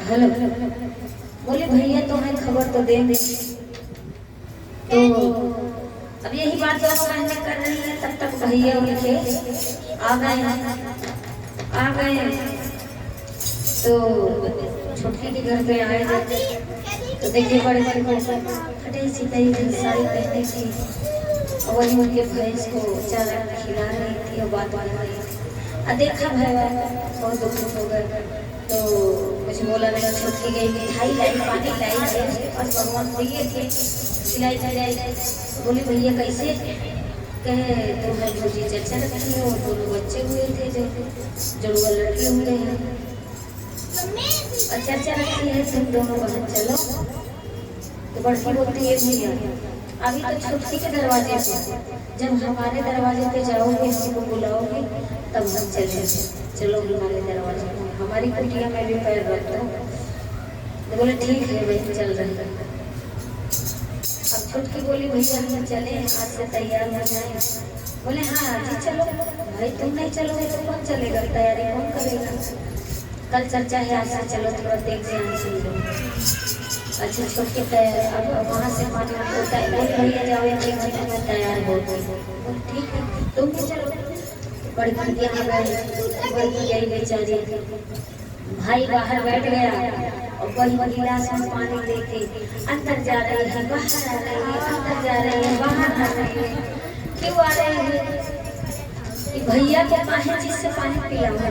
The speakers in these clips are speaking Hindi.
हेलो, बोले भैया तुम्हें खबर तो देंगे। तो अब यही बात जो कहने कर रही है, तब तक भैया उनके आ गए। तो छोटकी के घर पे आए जाते तो देखिए बड़े बड़े फटे सिटाई साड़ी पहने थी और वही उनके भैंस को चारा खिला रही थी और बात बना रही थी। और देखा भैया बहुत दुखित हो गए। तो कुछ बोला नहीं, छोटकी गई मिठाई लाई, पानी लाई, उसके पास भगवान दिए थे, खिलाई खिलाई। बोले भैया कैसे? कहे तो है भौजी चर्चा रखी है और दोनों बच्चे हुए थे जो जुड़वा लड़के हुए हैं और चर्चा रखी है तुम दोनों बहन चलो। तो बड़की बोलती है भैया अभी तो छोटकी के दरवाजे पे, जब हमारे दरवाजे पे जाओगे हमको बुलाओगे तब हम चले। चलो हमारे दरवाजे पे, हमारी कुटिया में भी पैर रख दो। तो बोले ठीक है भाई चल रहे। अब छोटकी बोली भैया हम चले, आज से तैयार हो जाए। बोले हाँ जी चलो। भाई तुम नहीं चलोगे तो कौन चलेगा, तैयारी कौन करेगा? कल चर्चा है, आज से चलो थोड़ा देख से हम सुन लो। अच्छा छोटकी तैयार, अब वहाँ से पानी होता है। बोले भैया जाओ 1 घंटे में तैयार हो गई। ठीक है तुम भी चलो। बड़ी खिड़कियाँ में गई, बड़ी गई बेचारी। भाई बाहर बैठ गया और बड़ी गिलास में पानी लेके अंदर जा रही है, बाहर आ रही है, अंदर जा रही है, बाहर आ रही है। क्यों आ रही है? कि भैया के पास जिससे पानी पिया हुआ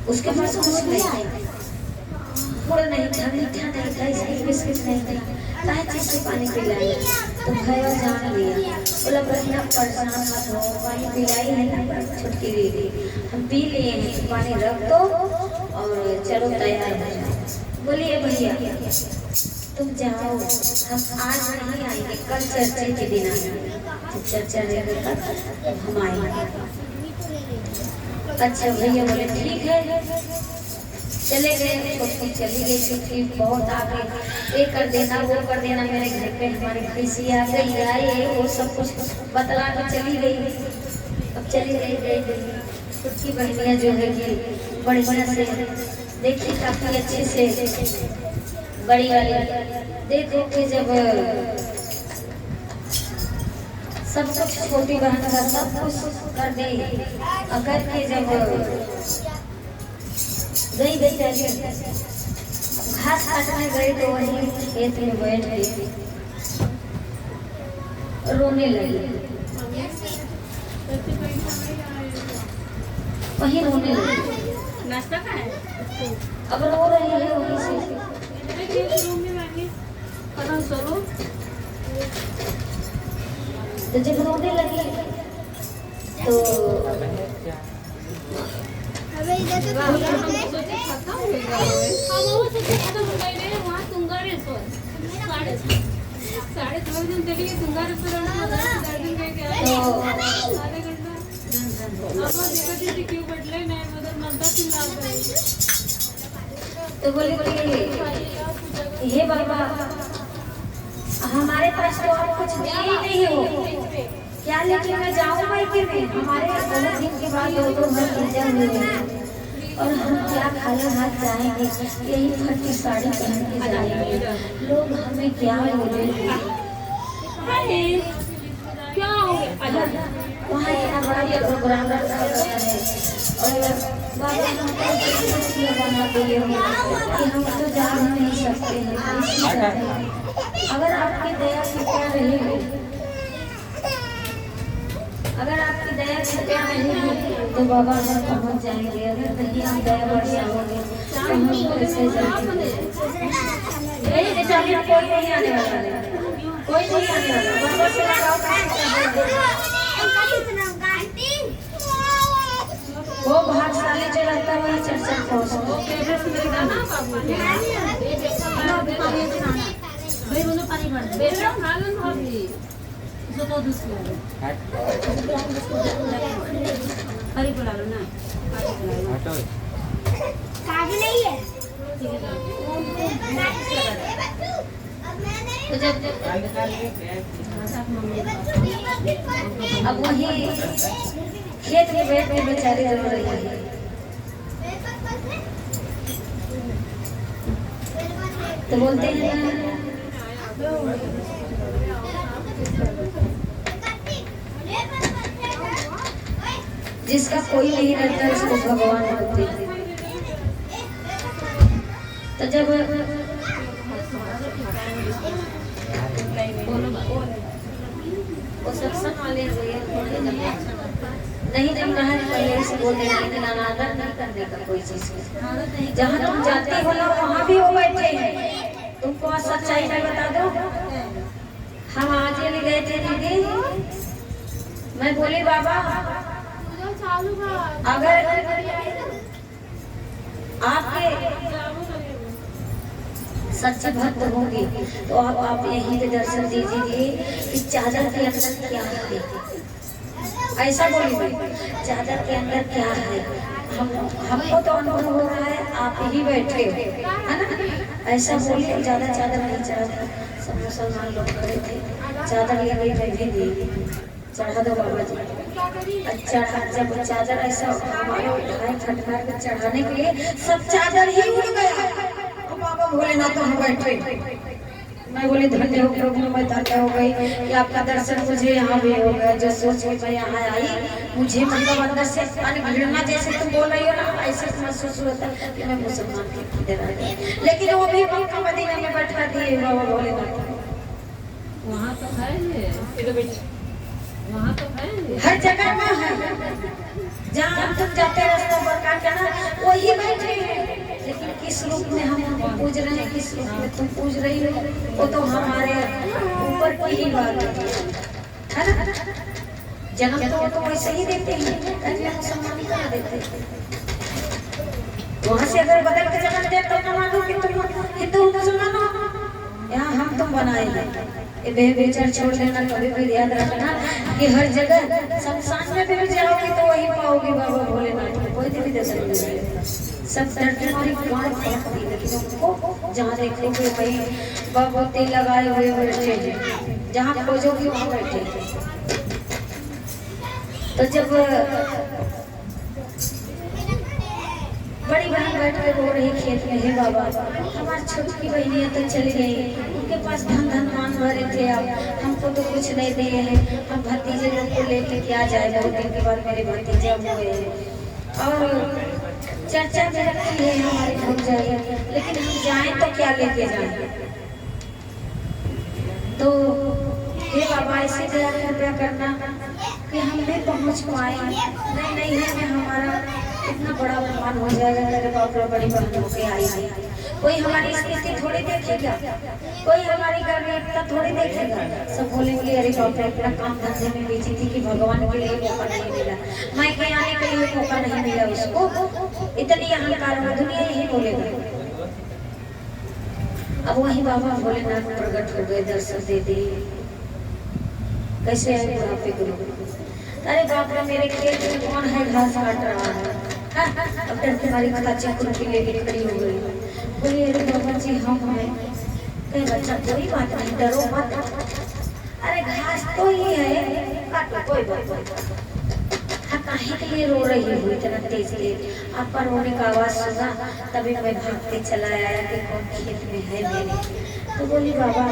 उसके पास कुछ नहीं आया, गुड़ नहीं था, मीठा नहीं था, इसकी बिस्किट नहीं था, कहे चीज से पानी पिलाए। तो भैया जान लिया, बोला भैया परेशान मत हो, पानी पिलाई है ना छुटकी दीदी, हम पी लिए हैं, पानी रख दो और चलो तैयार हो जाओ। बोलिए भैया तुम जाओ, हम आज नहीं आएंगे, कल चर्चे के दिन आएंगे। तो चर्चा रहेगा कल हम आएंगे। अच्छा भैया बोले ठीक है। चले गए, छोटकी चली गई। छोटकी बहुत आगे, ये कर देना वो कर देना, मेरे घर पे हमारी भैंसी आ गई, आए वो सब कुछ बतला के चली गई। अब चली गई छोटकी बहनियाँ जो है कि बढ़िया से देखी, काफी अच्छे से बड़ी वाली देखो कि जब सब कुछ छोटी बहन का सब कुछ कर दी, अगर के जब गई बेचारी घास काटने गई तो वही खेत में बैठ गई, रोने लगी। वही रोने लगी। नाश्ता का है? अब रो रही है वहीं से। तो जब रोने लगी तो तो बोले हे बाबा हमारे पास तो आप कुछ दिए ही नहीं हो, क्या लेके मैं जाऊँ मायके में? हमारे 2 दिन के बाद 2 घर पूजा हुए और हम क्या खाली हाथ जाएंगे? यही फटी साड़ी पहन के जाएंगे, लोग हमें क्या बोलेंगे? क्या हो गया? वहाँ इतना बड़ा प्रोग्राम रखा है और बाबा हमको बना दिए कि हम तो जा नहीं सकते हैं। अगर आपकी दया कृपया रहेगी, अगर आपकी दया कृपया रहेगी तो बाबा हम पहुँच जाएंगे। अगर नहीं हम दया वर्षा होगी तो हम कैसे जाएंगे? कोई नहीं आने वाला है, कोई नहीं आने वाला। बाबा से वो भागशाली जो रहता है वही चर्चा अब वही खेत में बैठ के बेचारी रो रही है। तो बोलते हैं जिसका कोई नहीं रहता उसको भगवान होते हैं। तो जब वो सत्संग वाले नहीं जम रहा है पहले से बोलते हैं अनादर नहीं करने का कोई चीज का। जहाँ तुम जाते हो ना वहाँ भी वो बैठे हैं। तुमको सच्चाई में बता दो, हम आज भी गए थे दीदी, मैं बोली बाबा अगर आपके सच्चे भक्त होंगे तो आप यहीं पे दर्शन दीजिए कि चादर के अंदर क्या है। ऐसा बोलिए चादर के अंदर क्या है। हमको तो अनुभव हो रहा है, आप ही बैठे हो है ना। ऐसा बोलिए ज्यादा चादर नहीं चढ़ा। सब मुसलमान लोग खड़े थे, चादर ले गए दी चढ़ा दो बाबा जी। चढ़ा जब चादर ऐसा हमारे उठाए फटकार के चढ़ाने के लिए सब चादर ही उड़ गया। बाबा भोलेनाथ तो हम बैठे। मैं बोली धन्य हो प्रभु, मैं धन्य हो गई कि आपका दर्शन मुझे यहाँ भी हो गया। जो सोच के मैं यहाँ आई, मुझे मतलब अंदर से घृणा जैसे तुम बोल रही हो ना, ऐसे महसूस होता कि मैं मुसलमान के अंदर आ गई। लेकिन वो भी मक्का मदीना में बैठा दिए बाबा भोलेनाथ। वहाँ तो है, वहाँ तो है, हर जगह में है। जहाँ तुम जाते रास्ता बरकार करना वही बैठे हैं। लेकिन किस रूप में हम पूज रहे हैं, किस रूप में तुम पूज रही हो, वो तो हमारे ऊपर की ही बात है ना। जन्म तो वैसे ही देते हैं, इसलिए मुसलमान करा देते हैं। वहाँ से अगर बदल के जन्म दे तो ना मानो कि तुम हिंदू मुसलमान हो। यहाँ हम तुम बनाए हैं। ये बेचार छोड़ देना, कभी भी याद रखना कि हर जगह शमशान में भी जाओगे तो वही पाओगे बाबा भोलेनाथ को। कोई भी दर्शन नहीं सब धरती हमारी गाँव पड़ती, लेकिन उनको जहाँ देखोगे वही बाबूती लगाए हुए बैठे हैं। जहाँ खोजोगे वहाँ बैठे। तो जब बड़ी बहन बैठ कर रो रही खेत में, है बाबा हमारी छोटी बहनियाँ तो चली गई, उनके पास धन मान भरे थे, आप हमको तो कुछ नहीं दिए हैं। हम भतीजे लोग को लेके क्या जाए। बहुत दिन के बाद मेरे भतीजे हुए और चर्चा में रखी है हमारे घर जाए, लेकिन हम जाएं तो क्या लेके जाएं। तो हे बाबा ऐसे दया कृपया करना कि हम भी पहुंच पाए। नहीं है मैं हमारा इतना बड़ा अपमान हो जाएगा। मेरे बाप रे बड़ी बहन होके आई है, कोई हमारी स्थिति थोड़ी देखेगा, कोई हमारी गर्भवती थोड़ी देखेगा। सब बोलेंगे अरे बाप रे अपना काम धंधे में बिजी थी कि भगवान के लिए मौका नहीं मिला, मैं के आने के लिए मौका नहीं मिला उसको। इतनी अहंकार में दुनिया यही बोलेगा। अब वही बाबा भोलेनाथ प्रकट हो गए, दर्शन दे दिए। कैसे आए बुढ़ापे को। अरे बाप रे मेरे खेत में कौन है घास काट रहा है। अब डर के मारी कच्चे कुर्सी लेके खड़ी हो गई। बोली अरे बाबा जी हम हैं। कहे बच्चा कोई बात नहीं, डरो मत। अरे घास तो ही है, काटो कोई बात नहीं। हाँ काहे के लिए रो रही हो इतना तेज तेज। आपका रोने का आवाज सुना, तभी मैं भागते चला आया कि कौन खेत में है मेरे। तो बोली बाबा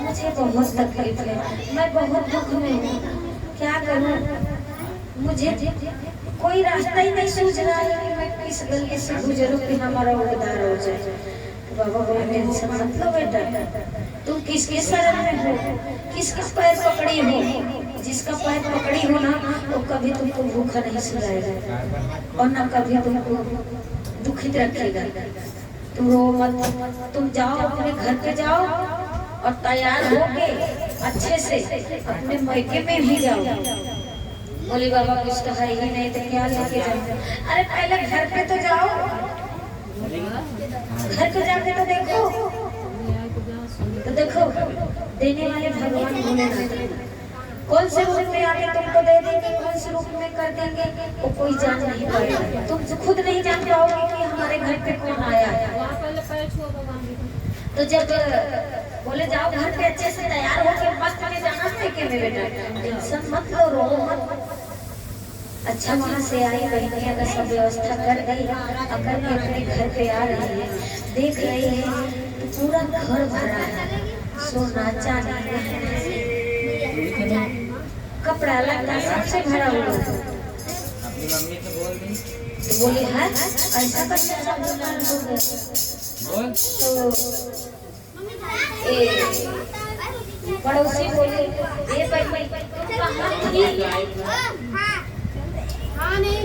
मुझे बहुत तकलीफ है, मैं बहुत दुख में हूँ, क्या करूँ। मुझे कोई रास्ता ही नहीं सूझ रहा है कि मैं किस गली से गुजरूं कि हमारा उद्धार हो जाए। बाबा बोले टेंशन मत लो बेटा, तुम किसके शरण में हो, किसका पैर पकड़ी हो। जिसका पैर पकड़ी हो ना वो कभी तुमको भूखा नहीं सुलाएगा और ना कभी तुमको दुखित रखेगा। तुम रो मत, तुम जाओ अपने घर पे जाओ और तैयार होके अच्छे से अपने मायके में भी जाओ। बोले बाबा कुछ तो है ही नहीं तो क्या लेके जाओ। अरे पहले घर पे तो जाओ, घर पे जाके तो देखो देने वाले भगवान भोलेनाथ कौन से रूप में आके तुमको दे देंगे, कौन से रूप में कर देंगे वो कोई जान नहीं पाएगा। तुम खुद नहीं जान पाओगे कि हमारे घर पे कौन आया है। तो जब बोले जाओ घर पे अच्छे से तैयार होकर मस्त में जाना है में बेटा, टेंशन मत लो, रो मत। अच्छा वहाँ से आई बहनियाँ का सब व्यवस्था कर दी, अगर के अपने घर पे आ रही है, देख रही है तो पूरा पूरा घर भरा है सोना चांदी गहने से, कपड़ा लत्ता सबसे भरा हुआ है। अपनी मम्मी से बोल दी तो बोली है ऐसा कैसे सब दुकान हो गया। बोल तो पड़ोसी बोले ये भाई कहाँ थी। हाँ नहीं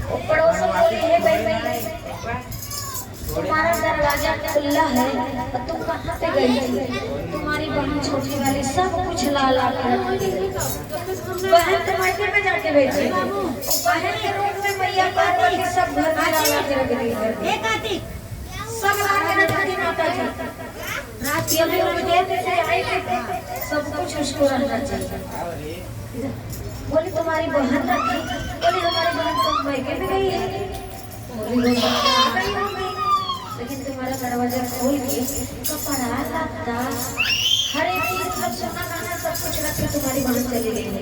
वो पड़ोसी बोले हे भाई तुम्हारा दरवाजा खुला है और तुम कहाँ पे गई थी। तुम्हारी बहन छोटी वाली सब कुछ ला ला कर रख दी। बहन तो मायके में जाके बैठी, बहन के रूम में मैया पार्वती सब घर में ला ला के रख दी। सब ला के रख दी माता जी। रात के लिए देर से आए थे, सब कुछ उसको रहना चाहिए। बोली तुम्हारी बहन रखी, बोली हमारी बहन तो मायके में गई है। बोली वो आ गई होगी, लेकिन तुम्हारा दरवाजा खोल के कपड़ा लत्ता हर एक चीज सब सोना गहना सब कुछ रख के तुम्हारी बहन चली गई है।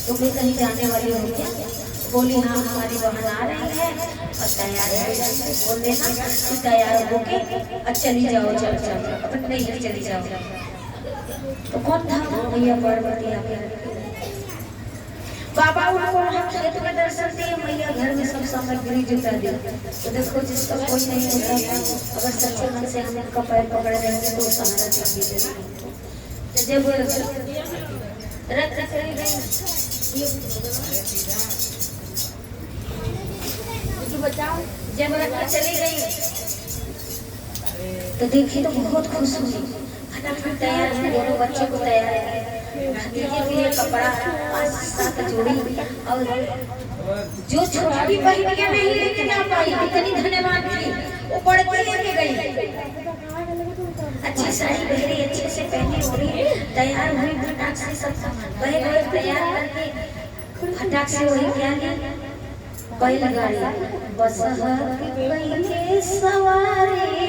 तुम भी कहीं जाने वाली हो क्या। बोली हाँ हमारी बहन आ रही है और तैयार हो जाए। बोल देना कि तैयार होके और चली जाओ, चल चल अपने नैहर चली जाओ। तो कौन था मैया पार्वती आके बाबा उनको वहाँ खेत में दर्शन दिए, मैया घर में सब सामग्री जुटा दी। तो देखो जिसका कोई नहीं होता था, अगर सच्चे मन से हम उनका पैर पकड़ रहेंगे तो सहारा चाहिए। जब रख रही गई जब रख चली गई तो देखी तो बहुत खुश हुई। फटाफट तैयार हुई, दोनों बच्चे को तैयार किए, भतीजे के लिए कपड़ा 5-7 जोड़ी। और जो छोटी बहन के नहीं लेके जा पाई, इतनी धन्यवाद थी, वो बड़की लेके गई। अच्छी साड़ी पहनी, अच्छे से पहनी हुई, तैयार हुई, फटाक से सब बहे तैयार करके फटाक से वही क्या ली बैलगाड़ी। बस पहले सवारी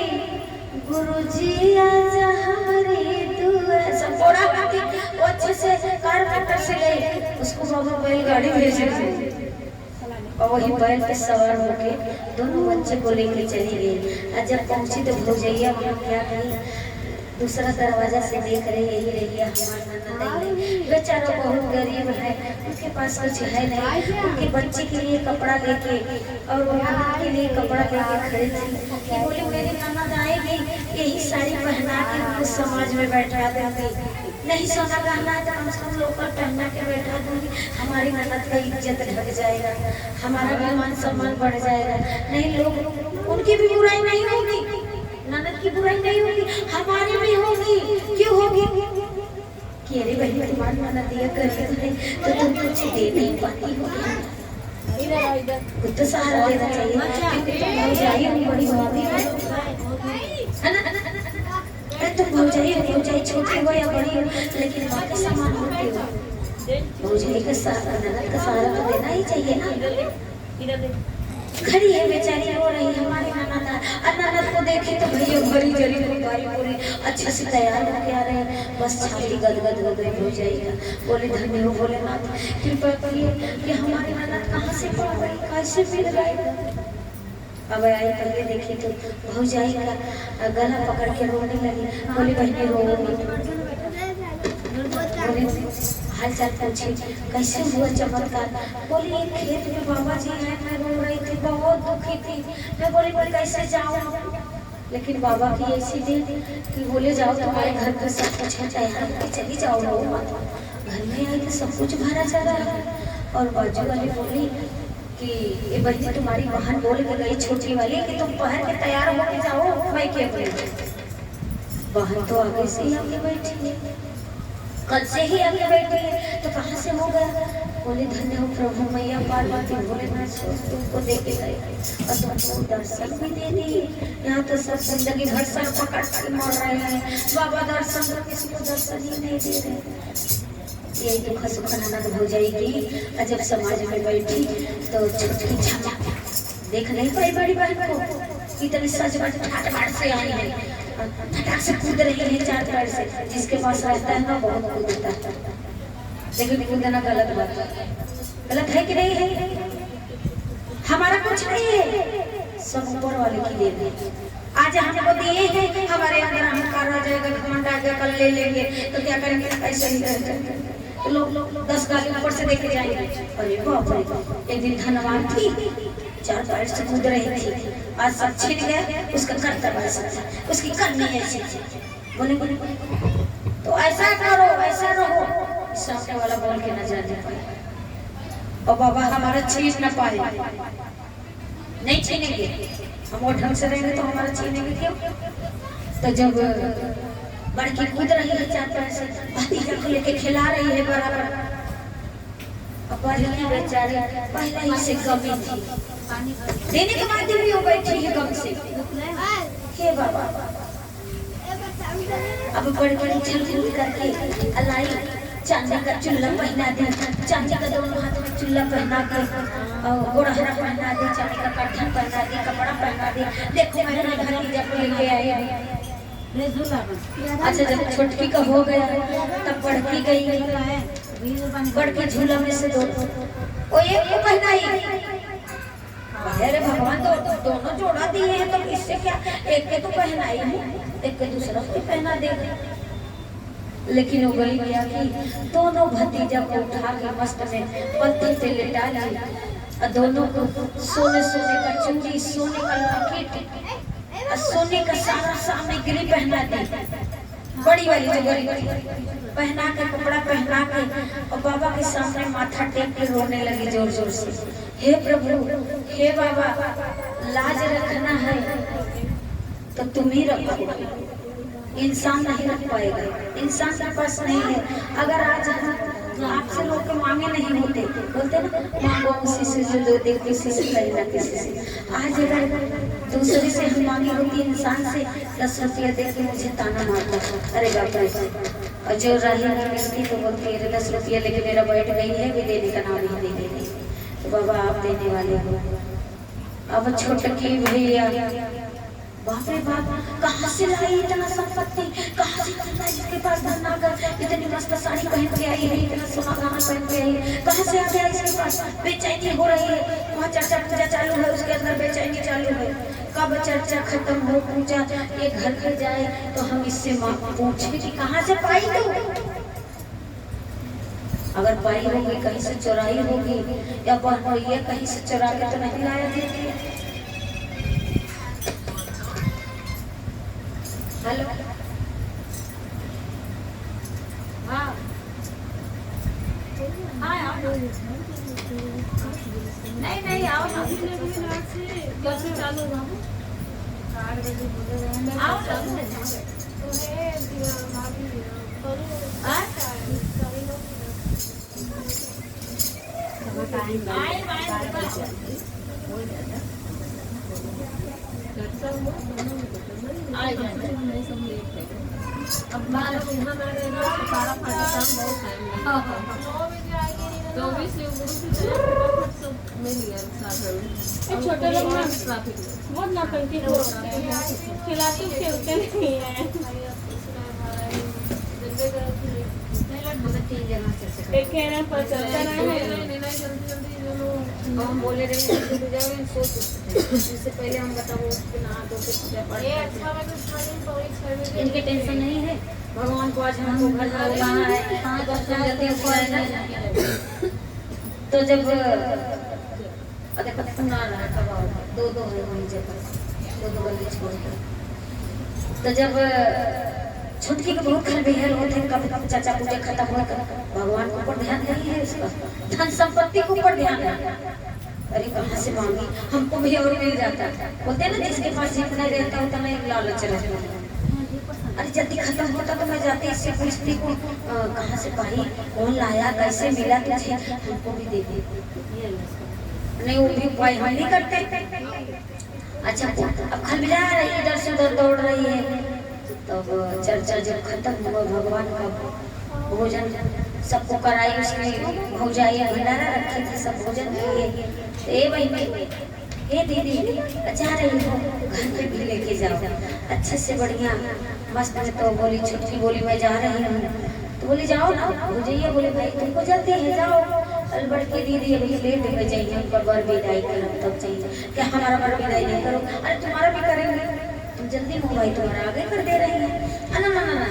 गुरुजी आजा हमारे दुआ। सब बोरा काटी वो अच्छे से कार कटर से गई, उसको बाबा बैलगाड़ी भेज दी और वही बैल पे सवार होके दोनों बच्चे को लेके चली गई। और जब पहुंची तो भौजैया वहाँ क्या कही, दूसरा दरवाजा से देख रही यही रही हमारा ननद है, बेचारा बहुत गरीब है, उनके पास कुछ है नहीं। उनके बच्चे के लिए कपड़ा लेके और वो ननद के लिए कपड़ा लेके खड़ी थी कि बोले मेरी ननद आएगी यही साड़ी पहना के उनको समाज में बैठा दूंगी, नहीं सोना गहना है तो कम से कम लोकल पहना के बैठा दूंगी, हमारी ननद का इज्जत ढक जाएगा, हमारा भी मान सम्मान बढ़ जाएगा। नहीं लोग उनकी भी बुराई नहीं होगी, ननद की बुराई नहीं होगी, हमारी भी होगी। क्यों होगी कि अरे बहन तुम्हारी ननद दिया करती है तो तुम कुछ दे नहीं पाती हो, कुछ तो सहारा देना चाहिए क्योंकि तुम भौजाई हो, बड़ी भाभी हो, तुम भौजाई छोटी हो या बड़ी हो लेकिन माँ के समान होती हो। भौजाई का सहारा, ननद का सहारा तो देना ही चाहिए ना। खड़ी है बेचारी रो रही हमारी ननद, ननद को देखे तो भैया भरी जरी पूरी अच्छे से तैयार होके आ रहे हैं, बस छाती गदगद हो गई हो जाएगा। बोले धन्य हो भोलेनाथ, कृपा करिए कि हमारी ननद कहाँ से पड़ गई, कैसे मिल गई। अब आई पहले देखी तो भौजाई का गला पकड़ के रोने लगी। बोली बहनी रो मत, बोले हाल चाल पूछे कैसे हुआ चमत्कार। बोली एक खेत में बाबा जी हैं, मैं रो रही थी, बहुत दुखी थी। मैं बोली मैं कैसे जाऊँ, लेकिन बाबा की ऐसी थी कि बोले जाओ तुम्हारे घर पर सब कुछ है, तैयार होकर चली जाओ, रो मत। घर में आई तो सब कुछ भरा जा रहा है। और बाजू वाली बोली कि ये बहनी तुम्हारी बहन बोल के गई छोटी वाली कि तुम पहन के तैयार होके जाओ मैं के अपने। बहन तो आगे से ही आगे बैठी है, कल से ही आगे बैठी है, तो कहाँ से हो गया। बोले धन्य हो प्रभु मैया पार्वती, भोलेनाथ तुमको दे के गए और तुमको दर्शन भी दे दी। यहाँ तो सब जिंदगी भर सर पकड़ के मर रहे हैं, बाबा दर्शन तो किसी को दर्शन ही नहीं दे रहे। यही दुख सुख ननद हो जाएगी। और जब समाज में बैठी तो छोटकी छापा देख नहीं पाई बड़ी बहन को, इतनी सच बात ठाट बाट से आई है, फटाक से कूद रही है 4 पैर से। जिसके पास रहता है ना बहुत कूदता है, लेकिन कूदना गलत बात है, गलत है कि नहीं है। हमारा कुछ नहीं है, सब ऊपर वाले की देन है। आज हमको दिए हैं, हमारे अंदर अहंकार आ जाएगा, घमंड आ जाएगा, कल ले लेंगे तो क्या करेंगे, ऐसे ही रहेंगे। तो लोग 10 गाली ऊपर से देखे जाएंगे, अरे बाप रे, एक दिन धनवान थी, 4 पैर से कूद रही थी, आज सब छिन गया, उसका कर्तव्य ऐसा था, उसकी करनी ऐसी थी। बोले तो ऐसा करो, ऐसा रहो, सामने वाला बोल के न जाने पाए और बाबा हमारा छीन न पाए, नहीं छीनेंगे हम, वो ढंग से रहेंगे तो हमारा छीनेंगे क्यों। तो जब बड़की कूद रही है 4 पैर से, भतीजा को लेके खिला रही है बराबर, अब बड़ी बेचारी पहले ही से कमी थी, देने के बाद भी वो बैठी है गम से, हे बाबा अब बड़ी बड़ी छल करके अलाई चांदी का चुल्ला पहना दे, चांदी का दोनों हाथ में चुल्ला पहना के और गोड़हरा पहना दे, चांदी का कट्ठन पहना दे, कपड़ा पहना दे, देखो मैंने भतीजा को लेके आई। अच्छा जब छोटकी का हो गया तब बड़की गई, बड़की झूला में से वो एक को पहनाई, अरे भगवान दोनों जोड़ा दिए हैं तो इससे क्या, एक के तो पहनाई है, एक के दूसरा को पहना देगा। लेकिन वो गई क्या कि दोनों भतीजा को उठा के मस्त में पत्थर पे लेटा ली और दोनों को सोने का चूड़ी, सोने का लॉकेट और सोने का सारा सामग्री पहना दी, बड़ी वाली जो बड़ी पहना के, कपड़ा पहना के और बाबा के सामने माथा टेक के रोने लगी जोर जोर से, हे प्रभु, हे बाबा, लाज रखना है तो तुम ही रखो, इंसान नहीं रख पाएगा, इंसान के पास नहीं है। अगर आज आपसे लोग के मांगे नहीं होते, बोलते ना मांगो किसी से जो दो दे, किसी से कहीं ना किसी से, आज अगर दूसरे से हम मांगी होती इंसान से 10 रुपया दे के मुझे ताना मारता, अरे बाप रे, और जो रही मिलती तो बोलती है 10 रुपया लेके मेरा बैठ गई है, भी देने का नाम नहीं देगी। तो बाबा आप देने वाले हो। अब छोटकी भैया बाप रे बाप, कहाँ से लाई इतना संपत्ति, कहाँ से इतना इसके पास धन आकर, इतनी मस्त साड़ी पहन के आई है, इतना सोना गहना पहन के आई है, कहाँ से आ गया इसके पास, बेचैनी हो रही है, वहाँ चर्चा पूजा चालू है, उसके अंदर बेचैनी चालू है, कब चर्चा खत्म हो, पूजा एक घर पे जाए तो हम इससे पूछे कि कहाँ से पाई तू, अगर पाई होगी कहीं से चुराई होगी या ये कहीं से चुरा के तो नहीं लाया देती। हेलो हाँ हाँ नहीं आओ ना, कैसे चालू ना आओ अब बाल यहाँ ना रहना तो सारा फाटा काम बहुत टाइम लगेगा। तो भी से सब मिल गया साधन। छोटे लोग ना ट्रैफिक में बहुत नौटंकी होते हैं, खिलाते खेलते नहीं है। एक कहना पर चलता और हम बोले रहे इससे पहले हम बताओ कि नहा धो के पूजा पाठ, इनके टेंशन नहीं है, भगवान को आज हमको घर बुलाना है, हाँ जल्दी तो जब सुना रहा था दो है वहीं जगह, दो गली छोड़ के, तो जब छुटकी के बहुत घर बेहर होते हैं, कब चाचा पूजा खत्म हो कर भगवान के ऊपर ध्यान नहीं है, उसका धन संपत्ति के ऊपर ध्यान है। अरे कहाँ से मांगी, हमको भी और मिल जाता, बोलते हैं ना जिसके पास जितना रहता है उतना एक लालच रहता है। अरे जल्दी खत्म होता तो मैं जाती इससे पूछती को कहाँ से पाई, कौन लाया, कैसे मिला तुझे, हमको भी दे दे, नहीं वो भी उपाय हम नहीं करते। अच्छा अब खलबिला रही इधर से उधर दौड़ रही है, तब चर्चा जब खत्म हुआ, भगवान का भोजन सबको कराई, उसमें भौजाई भंडारा रखी थी, सब भोजन किए। ए भाई हे दीदी जा रही हो घर पे भी लेके जाओ अच्छे से बढ़िया मस्त में। तो बोली छुटकी बोली मैं जा रही हूँ, तो बोली जाओ ना हो जाइए, बोले भाई तुमको जल्दी है जाओ, अरे बड़की दीदी अभी लेट हो जाइए, उनका बर विदाई करो तब चाहिए कि हमारा बर विदाई नहीं करो। अरे तुम्हारा भी करेंगे, तुम जल्दी मोबाइल तुम्हारा आगे कर दे रही है। ना ना ना,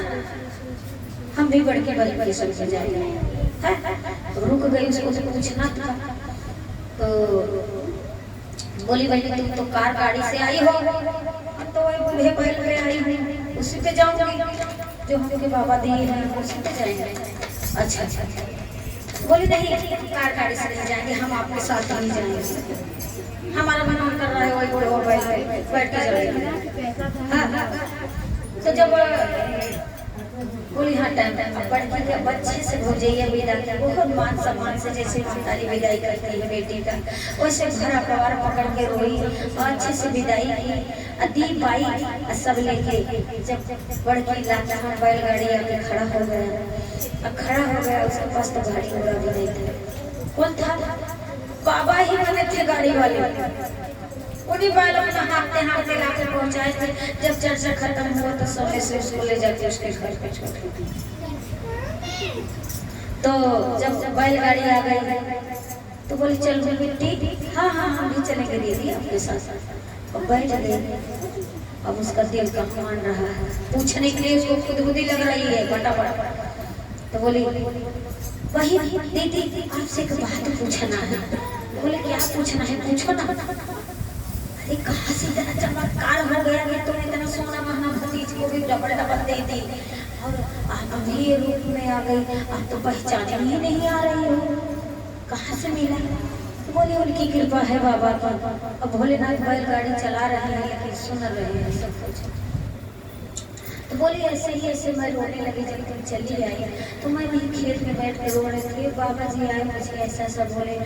हम भी बड़के बड़के के सब जाएंगे। रुक गई, उसको से पूछना था तो बोली भाई तुम तो कार गाड़ी से आई हो, हम तो वही बूढ़े बैल पे आई हूँ, उसी पे जाऊंगी जो हमके बाबा दिए हैं, उसी पे जाएंगे। अच्छा अच्छा, बोली नहीं कार गाड़ी से नहीं जाएंगे, हम आपके साथ नहीं जाएंगे, हमारा मन कर रहा है वही बूढ़े बैल पे बैठ के चलेंगे। हाँ, तो जब बोली हाँ टाइम बड़की के बच्चे से हो जाइए विदा की, बहुत मान सम्मान से जैसे मातारी विदाई करती है बेटी का, वैसे घर परिवार पकड़ के रोई और अच्छे से विदाई की। दीप आई और सब लेके जब बड़की लाता है बैलगाड़ी आके खड़ा हो गया, उसके पास तो गाड़ी घोड़ा भी नहीं था। कौन था? बाबा ही बने थे गाड़ी वाले, उन्हीं बैलों में हाँकते लाके पहुंचाए थे। जब चर्चा खत्म हुआ तो समय से उसको ले जाके उसके घर पे छोड़ दी। तो जब बैलगाड़ी आ गई तो बोली चल बेटी, हाँ हाँ हम भी चलेंगे दीदी आपके साथ। और बैठ गई। अब उसका दिल का मान रहा है, पूछने के लिए उसको खुदबुदी लग रही है फटाफट। तो बोली वही दीदी आपसे एक बात पूछना है। बोले क्या पूछना है, पूछो ना। अरे कहाँ से इतना चमत्कार हो गया कि तुम इतना सोना महंगा भतीज को भी डबल दे दी और आप अभी ये रूप में आ गई, आप तो पहचाने ही नहीं आ रही हो, कहाँ से मिला? तो बोली उनकी कृपा है बाबा की। अब भोलेनाथ बैलगाड़ी चला रहे हैं लेकिन सुन रहे हैं सब कुछ। तो बोली ऐसे मैं रोने लगी जब तुम चली आई, तो मैं भी खेत में बैठ कर रो रही थी। बाबा जी आए मुझे ऐसा बोले,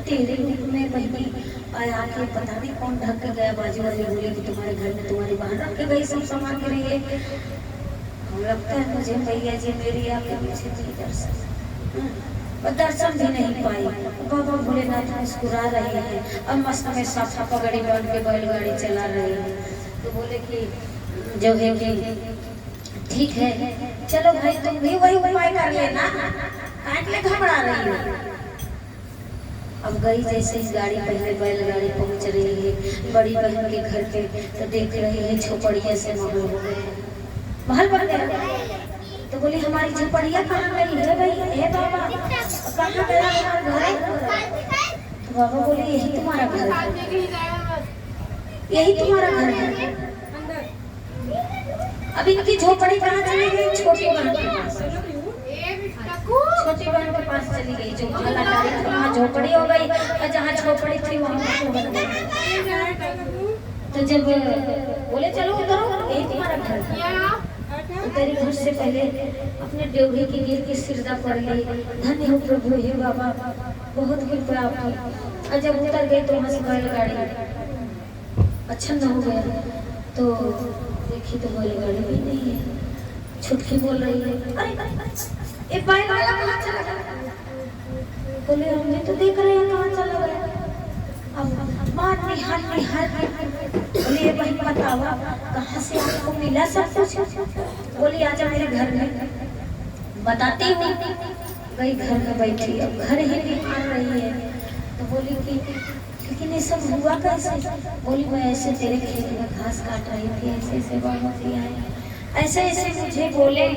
तेरे रूप में बहनी आके पता नहीं कौन ढक के गया। बाजू वाले बोले कि तुम्हारे घर में तुम्हारी बहन रख के गई सब सामान के लिए। लगता है मुझे भैया जी मेरी आके मुझे दी दर्शन, और दर्शन भी नहीं पाई। बाबा भोलेनाथ मुस्कुरा रहे हैं और मस्त में साफा पगड़ी बांध के बैलगाड़ी चला रहे हैं। तो बोले कि जो है कि ठीक है चलो भाई तुम भी वही उपाय कर लेना, काट ले घबरा रही हो। अब गई जैसे इस गाड़ी पहले बैलगाड़ी पहुंच रही है बड़ी बहन के घर पे, तो देख रही है झोपड़िया से महल हो गया, महल बन गया। तो बोली हमारी झोपड़िया कहाँ गई है भाई? हे बाबा कहाँ गया हमारा घर? तो बाबा बोले यही तुम्हारा घर है, यही तुम्हारा घर है। अब इनकी झोपड़ी कहाँ चली गई? छोटी बहन के पास, छोटी बहन के पास चली गई। जो महल अटारी था वहाँ झोपड़ी हो गई और जहाँ झोपड़ी थी वहाँ बन गई। तो जब बोले चलो उधर यही तुम्हारा घर है, तेरे घर से पहले अपने ड्योढ़ी की गिर के सिरदा पड़ गई। धन्य हो प्रभु, हे बाबा बहुत कृपा आपकी। और जब उतर गई तो वहाँ से बैलगाड़ी अच्छा न हो गया। तो देखी तो बैलगाड़ी भी नहीं है। छुटकी बोल रही है अरे ये बैलगाड़ा कहाँ चला गया? बोले हमने तो देख रहे हैं कहाँ चला गया। अब मार निहार बोले ये बहन बताओ कहाँ से आपको मिला सब कुछ? बोली आजा मेरे घर में, बताती हूँ। गई घर में बैठी, अब घर ही निहार रही है। तो बोली कि लेकिन ये सब हुआ कैसे? बोली मैं ऐसे तेरे खेत में घास काट रही थी, ऐसे बाबा जी आए ऐसे मुझे बोले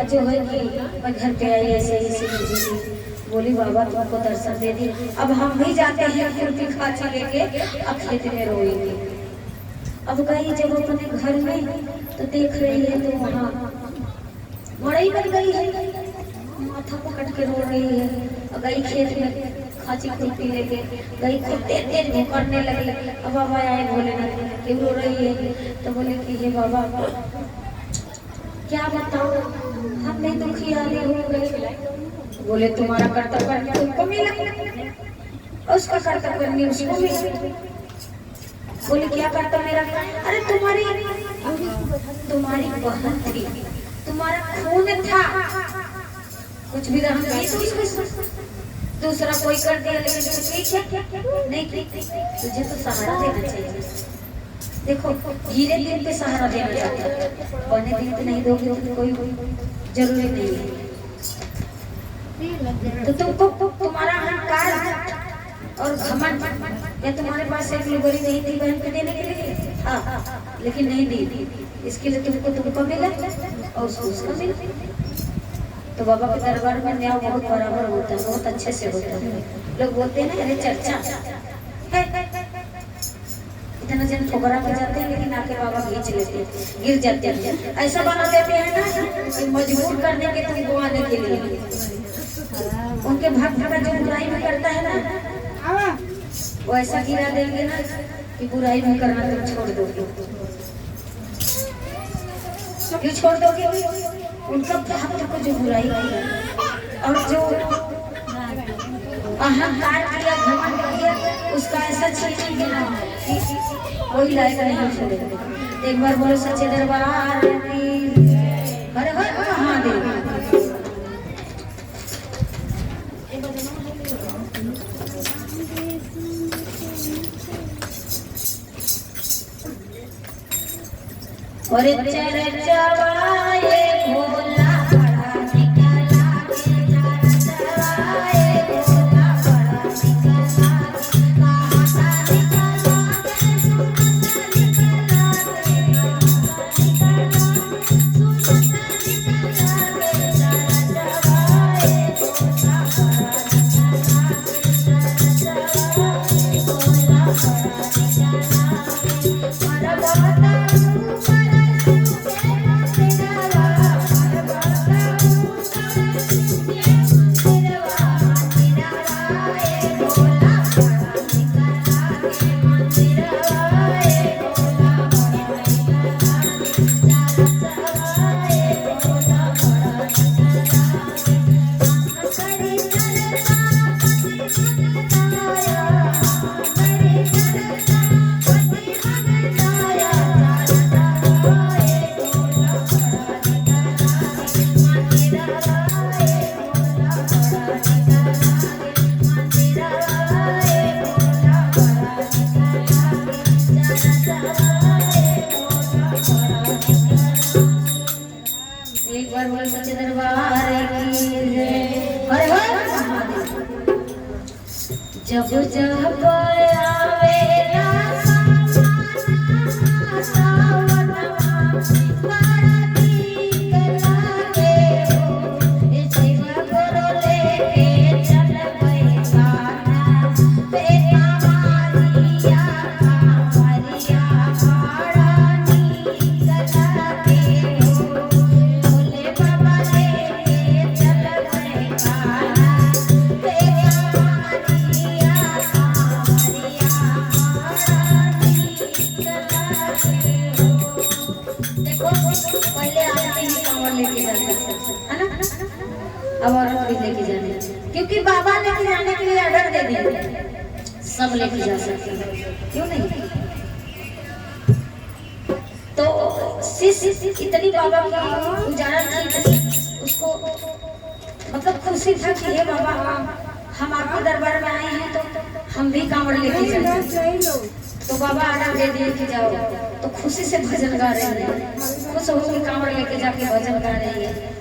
जो है कि मैं घर पे आई ऐसे मुझे बोली बाबा तुमको दर्शन दे दी। अब हम भी जाते हैं खुरपी खाची लेके, अब खेत में रोएंगे। अब गई जब अपने घर में तो देख रही है तो वहाँ मड़ई बन गई है, माथा पकड़ के रो रही है। और गई खेत में खाची खुरपी लेके गई, तेज भूकरने लगी। अब बाबा आए भोलेनाथ क्यों रो रही है? तो बोले कि हे बाबा क्या बताओ हम नहीं दुखियारी हो गए। बोले तुम्हारा कर्तव्य तुमको मिला, उसका कर्तव्य उसको मिला। बोले क्या करता मेरा? अरे तुम्हारी बहन थी, तुम्हारा खून था, कुछ भी रहम नहीं तो उसको दूसरा कोई कर दिया लेकिन ठीक है नहीं तुझे तो सहारा देना चाहिए। देखो हीरे दिन पे सहारा देना चाहता है, बने दिन पे नहीं दोगे तो कोई जरूरी नहीं है। तो तुमको तुम्हारा अहंकार और घमंड या तुम्हारे पास एक लुगरी नहीं थी बहन को देने के लिए, हाँ, लेकिन नहीं दी, इसके लिए तुमको मिला और उसको मिला। तो बाबा के दरबार में न्याय बहुत बराबर होता है, बहुत अच्छे से होता है। लोग बोलते हैं ना अरे चर्चा है, इतना जन ठोकरा पे जाते हैं लेकिन आके बाबा खींच लेते हैं, गिर जाते हैं, ऐसा बना देते हैं ना कि मजबूर करने के तुमको आने के लिए। उनके भक्त का जो बुराई भी करता है ना वो ऐसा गिरा देंगे ना कि बुराई भी करना तुम छोड़ दोगे। क्यों छोड़ दोगे? उनका भक्त को जो बुराई किया और जो अहंकार किया, घमंड किया, उसका ऐसा छीनेंगे ना कि कोई लायक नहीं छोड़ेगा। एक बार बोलो सच्चे दरबार की हर हर महादेव। और चरचवाए भोला बड़ा निकला के चरचवाए भोला बड़ा निकला कहाता निकला के सुनता निकला के सुनता निकला के चरचवाए भोला बड़ा निकला के भोला बड़ा निकला एक बार बोल सच्चे दरबार की जय। हर हर महादेव। जब जब आवेला सावन बाराती कलाके हो ए जीवा गोरो लेके चल बैठाना बेटा मारिया भाड़ा कलाके अब औरत भी लेके जाने, क्योंकि बाबा लेके जाने के लिए ऑर्डर दे दिए, सब लेके जा सकते हैं, क्यों नहीं? तो शिष्य इतनी बाबा की उजाड़ा थी, उसको मतलब खुशी था कि हे बाबा हम आपके दरबार में आए हैं तो हम भी कांवड़ लेके जाएंगे। तो बाबा ऑर्डर दे दिए कि जाओ, तो खुशी से भजन गा रहे हैं, खुश होकर कांवड़ लेके जाके भजन गा रही है।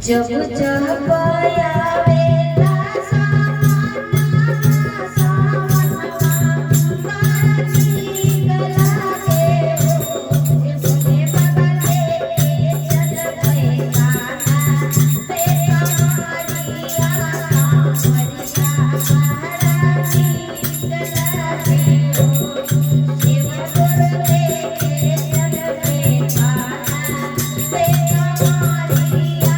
जब जब आवेला सावन बाराती कलाके हो ए भोले बाबा लेके चल बैठाना बेटा मारिया बाराती कलाके हो शिव गुरु लेके चल बैठाना बेटा मारिया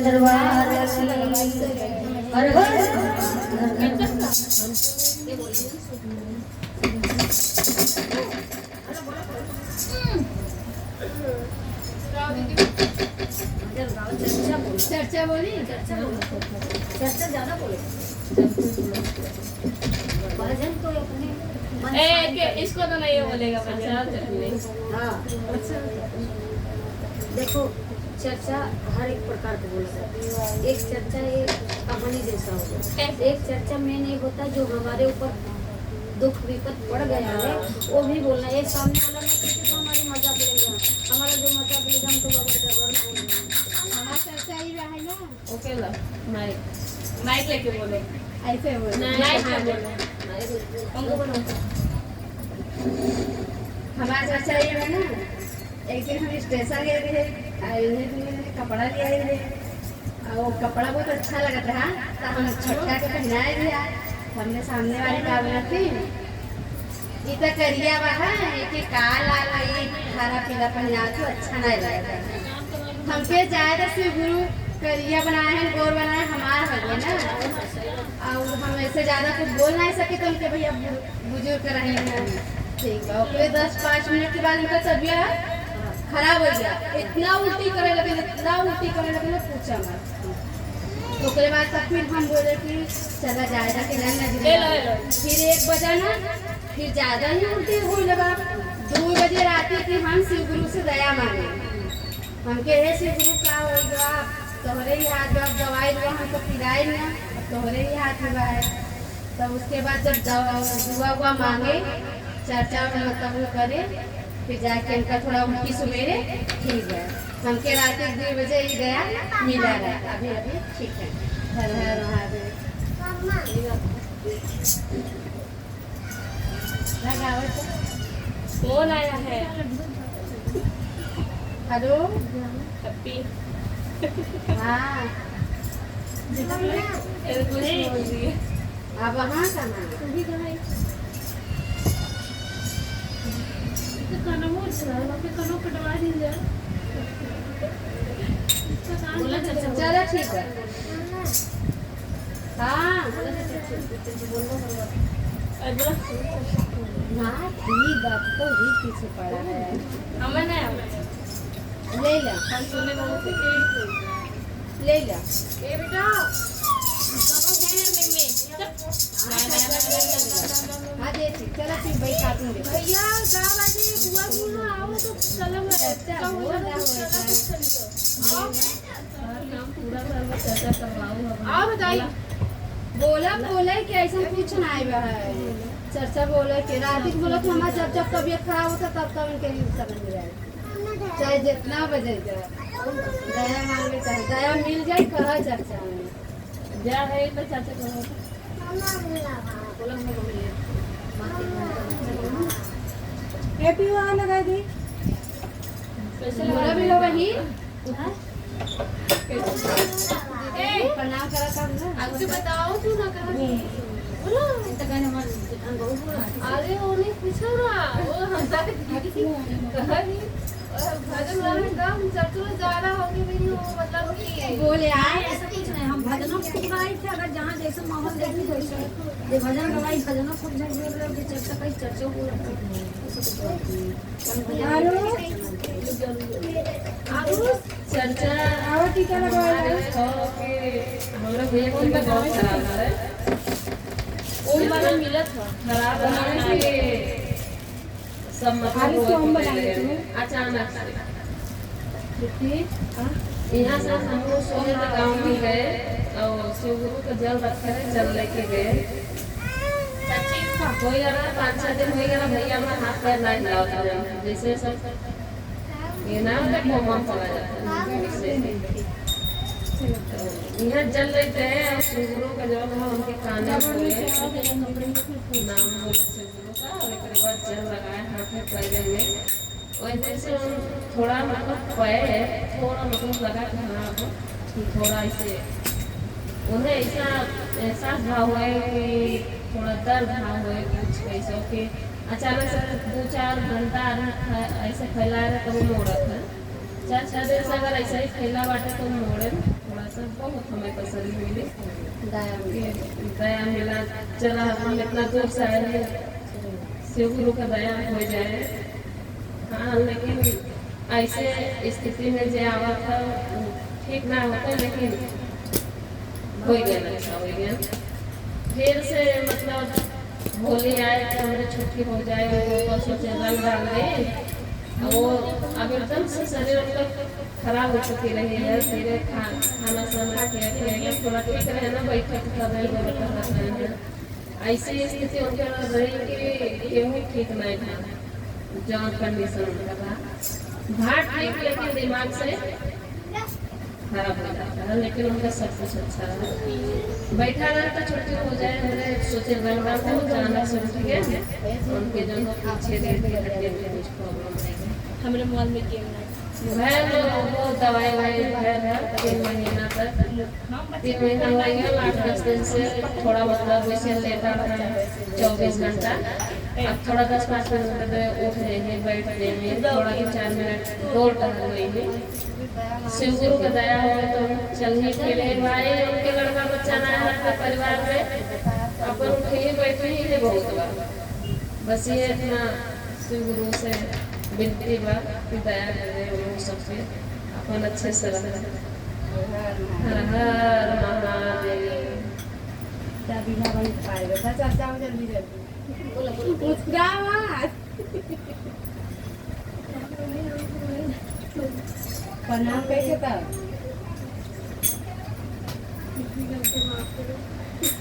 दरबार हर हर चर्चा बोली चर्चा ज्यादा बोले भजन तो अपने मन इसको तो नहीं बोलेगा हाँ देखो चर्चा हर एक प्रकार का बोल सकते हैं। एक चर्चा ये कहानी जैसा होगा, एक चर्चा में नहीं होता जो हमारे ऊपर दुख विपद पड़ गया है वो भी बोलना। एक सामने वाला ना किसी तो हमारी मजाक लेगा, हमारा जो मजाक लेगा हम तो बगल कर हमारा चर्चा ही रहा है ना। ओके ला माइक माइक लेके बोलो ऐसे बोलो माइक में बोलो हमको बोलो हमारा चर्चा ये है ना। एक दिन हम स्टेशन गए थे, कपड़ा ले आए थे और वो कपड़ा बहुत अच्छा लगा था तो हम छटका के पहनाए भी आए। हमने सामने वाली कामना थी ये तो करिया बहा कि काला ये हरा पीला पहना तो अच्छा नहीं लगता। हमके ज्यादा से गुरु करिया बनाए हैं गोर बनाए हमारा हो गया ना और हम ऐसे ज्यादा कुछ बोल नहीं सके तो उनके भैया बुजुर्ग रहे हैं ठीक है। फिर 10-5 मिनट के बाद उनका तबीयत खराब हो गया, इतना उल्टी करने लगे पूछा मत। तो उसके बाद तब फिर हम बोले कि चला जाएगा कि नहीं। फिर 1 बजा ना फिर ज्यादा ही उल्टी हुई लगा। 2 बजे रात की हम शिव गुरु से दया मांगे। हमके हे शिव गुरु का हो गया तोहरे ही हाथ जब दवाई हुआ हमको पिलाए ना तोहरे ही हाथ हुआ है। तब उसके बाद जब दुआ हुआ मांगे चर्चा मतलब वो करे फिर जाके उनका थोड़ा उल्टी सवेरे ठीक है। हमके रात 2 बजे ही गया मिला रहा अभी अभी ठीक है। हर हर महादेव कौन आया है हेलो हैप्पी हाँ कुछ बोल रही है अब वहाँ कहाँ चलो ठीक है हाँ हाँ ठीक बात तो ही पीछे पड़ा है। हमें नहीं ले लो हम सुनने को ले लो ए बेटा हाँ दे चलो फिर भाई काटूंगे भैया गाँव वाली बुआ बुआ आओ तो चलो चर्चा आओ बताइए बोला कि ऐसा कुछ नहीं है। चर्चा बोले कि रात को बोलो तो हमारा जब तबीयत खराब होता तब उनके समझ में आए चाहे जितना बजे दया मांगे चाहे दया मिल जाए कहा चर्चा में जा है तो चाचा को हैप्पी वहाँ लगा दी बोला भी होगा ही प्रणाम करा था ना आपसे बताओ तू ना कहा अरे वो नहीं पूछा ना वो हंसा कहा नहीं भजन वाले एकदम चर्चा ज्यादा होगी मेरी वो मतलब कि बोले आए ऐसा कुछ नहीं, हम भजनों को गवाई थे। अगर जहाँ जैसे माहौल देखी जैसे ये भजन गवाई भजनों को चर्चा कई चर्चा हो चर्चा आओ टीका लगवाए हमारा भैया को बहुत खराब है वो वाला मिला था खराब बनाने के सब मतलब अचानक यहाँ से हम लोग सोने के गाँव में गए और शिव गुरु का जल रखे थे जल लेके गए हो गया 5-6 दिन हो गया भैया में हाथ पैर नहीं हिलाता जैसे सब ये नाम तक मन चला जाता है। यहाँ जल लेते हैं और शिव गुरु का जल हम उनके काने बोले नाम बोले शिव गुरु का और एक बार जल लगाए हाथ में पैर में वैसे से थोड़ा मतलब पैर थोड़ा मतलब लगा कि हाँ अब थोड़ा ऐसे उन्हें ऐसा एहसास भाव हुआ है कि थोड़ा दर्द भाव हुआ है कुछ कैसे कि अचानक से 2-4 घंटा आदमी ऐसे फैलाए रहे तो वो मोड़त है 4-6 दिन से अगर ऐसा ही फैला बाटे तो मोड़े थोड़ा सा बहुत हमें तसल्ली मिली दया मिला चला हम इतना दूर से आए हैं शिव गुरु का दया हो जाए। हाँ लेकिन ऐसे स्थिति में जो आवा था ठीक ना होता लेकिन हो गया अच्छा हो गया। फिर से मतलब होली आए तो हमारे छुट्टी हो जाए वो सोचे रंग डाल दें वो अब एकदम से शरीर उनका खराब हो चुकी रही है फिर खाना साना किया थोड़ा ठीक रहे ना बैठक कर रहे हैं ऐसी स्थिति उनके रही कि केहू ठीक नहीं था जहाँ कंडीशन उनका था घाट ठीक लेकिन दिमाग से खराब हो जाता है लेकिन उनका सब कुछ अच्छा है बैठा रहे तो छुट्टी हो जाए मेरे सोचे रंग डाल को अचानक से उठ गए उनके जो पीछे कुछ प्रॉब्लम नहीं हमारे मॉल में गेम वो दवाई वाई है 3 महीना तक 3 महीना हो गया 8-10 दिन से थोड़ा मतलब वैसे लेटा था 24 घंटा अब थोड़ा 10-5 मिनट उठ जाएंगे बैठ जाएंगे थोड़ा 4 मिनट दौड़ टहल गई शिव गुरु का दया हो तो चलने के लिए भाई उनके लड़का बच्चा ना है अपने परिवार में अपन उठे ही बैठे ही है बहुत बार बस ये इतना शिव गुरु से विनती बा कि दया करे वो सबसे अपन अच्छे से रहे। हर हर महादेव दादी ना बन पाएगा चाचा जाओ जल्दी जल्दी मुस्कुरा मत प्रणाम कैसे तब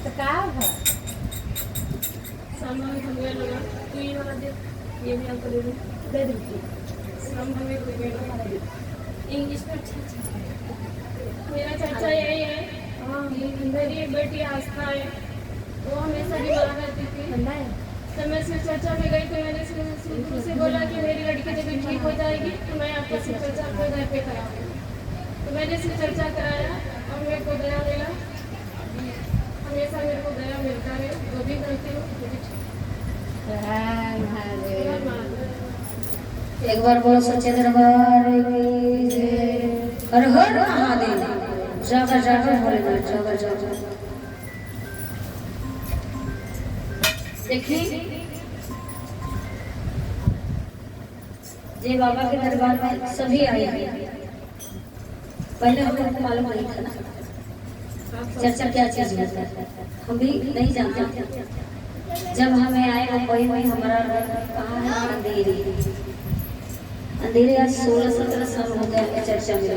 तो का है सामान हमें लगा तू ये वाला दे ये भी आपको दे दे सामान हमें कोई देना इंग्लिश में अच्छा मेरा चाचा यही है मेरी बेटी आस्था है वो हमेशा बीमार रहती थी तो मैं सिर्फ चर्चा में गई तो मैंने से बोला कि मेरी लड़की जब ठीक हो जाएगी तो मैं आपका सिर्फ चर्चा अपने घर पे कराऊंगी तो मैंने सिर्फ चर्चा कराया और मेरे को दया मिला हमेशा मेरे को दया मिलता है जो भी करती हूँ एक बार बोलो सच्चे दरबार की जय। हर हर महादेव जागर जागर भोलेनाथ जागर जागर। देखिए ये बाबा के दरबार में सभी आए हैं पहले हम लोग को मालूम नहीं था ना चर्चा क्या चीज है हम भी नहीं जानते जब हमें आए वो कोई में हमारा कहाँ है अंधेरी अंधेरे आज 16-17 साल हो गए चर्चा में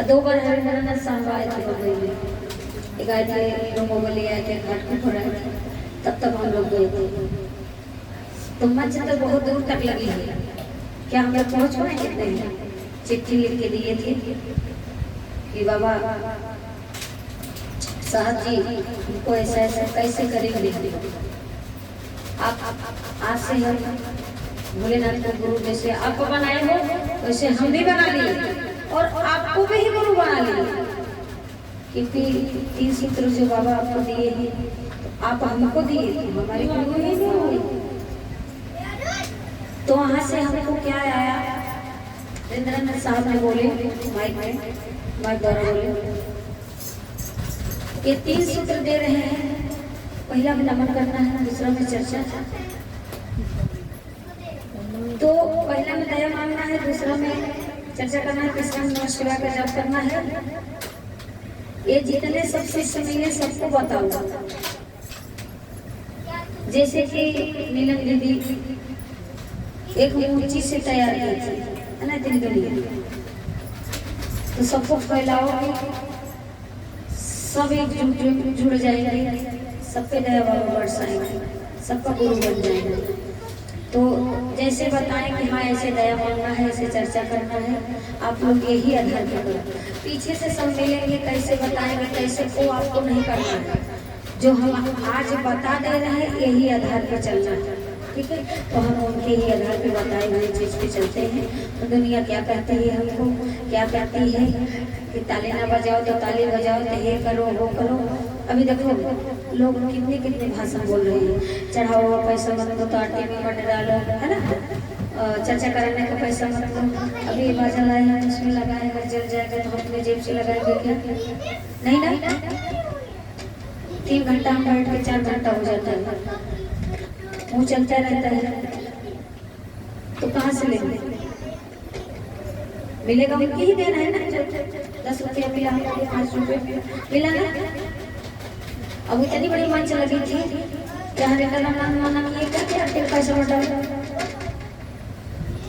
2 बार हरिहर साहब आए थे बम्बई में एक आए थे मोबाइल आए थे घाटपुर आए थे तब हम लोग गए थे तो मंच तो बहुत दूर तक लगी है क्या हम लोग पहुँच पाए कितने चिट्ठी लिख के दिए थे कि बाबा साहब जी हमको ऐसा ऐसा कैसे करेंगे आप आज से हम भोलेनाथ को गुरु जैसे आपको बनाए हो वैसे हम भी बना लिए और आपको भी गुरु बना लिए क्योंकि 3 सूत्र जो बाबा आपको दिए हैं तो आप हमको दिए हमारे गुरु ही नहीं हुए तो वहाँ से हमको क्या आया इंद्रनाथ साहब ने बोले माइक द्वारा बोले ये 3 सूत्र दे रहे हैं पहला में नमन करना है दूसरा में चर्चा तो पहला में दया मांगना है दूसरा में चर्चा करना है तीसरा में नमस्कार का जाप करना है ये जितने सब शिष्य मिले सबको बताओ जैसे कि नीलम दीदी एक ऊंची से तैयार की थी है ना दिन के लिए तो सबको फैलाओगे सब एक जुड़ जाएंगे सबके दया बाबा बरसाएंगे सबका गुरु बन जाएंगे तो जैसे बताएं कि हाँ ऐसे दया मांगना है ऐसे चर्चा करना है आप लोग यही आधार पर करो पीछे से सब मिलेंगे कैसे बताएंगे कैसे वो आपको नहीं करना है जो हम आज बता दे रहे हैं यही आधार पर चलना है ठीक है। तो हम उनके ही आधार पे बताए हुए चीज़ पे चलते हैं। तो दुनिया क्या कहती है, हमको क्या कहती है कि ताली ना बजाओ तो ताली बजाओ, तो ये करो वो करो। अभी देखो लोग कितने कितने भाषण बोल रहे हैं, चढ़ाओ हुआ पैसा मत दो तो आटे में मत डालो, है ना, चर्चा कराने का पैसा मत दो। अभी ये बाजा लाए हैं उसमें लगाए, अगर जल जाएगा तो हम अपने जेब से लगाएंगे क्या? नहीं ना। 3 घंटा हम बैठ के 4 घंटा हो जाता है, वो चलता रहता है, तो कहाँ से लेंगे? मिलेगा उनकी ही देना है ना। 10 रुपया मिला हमको, 5 रुपये मिला ना। अब इतनी बड़ी मंच लगी थी, जहाँ लेकर माना किए क्या क्या पैसा बढ़ा,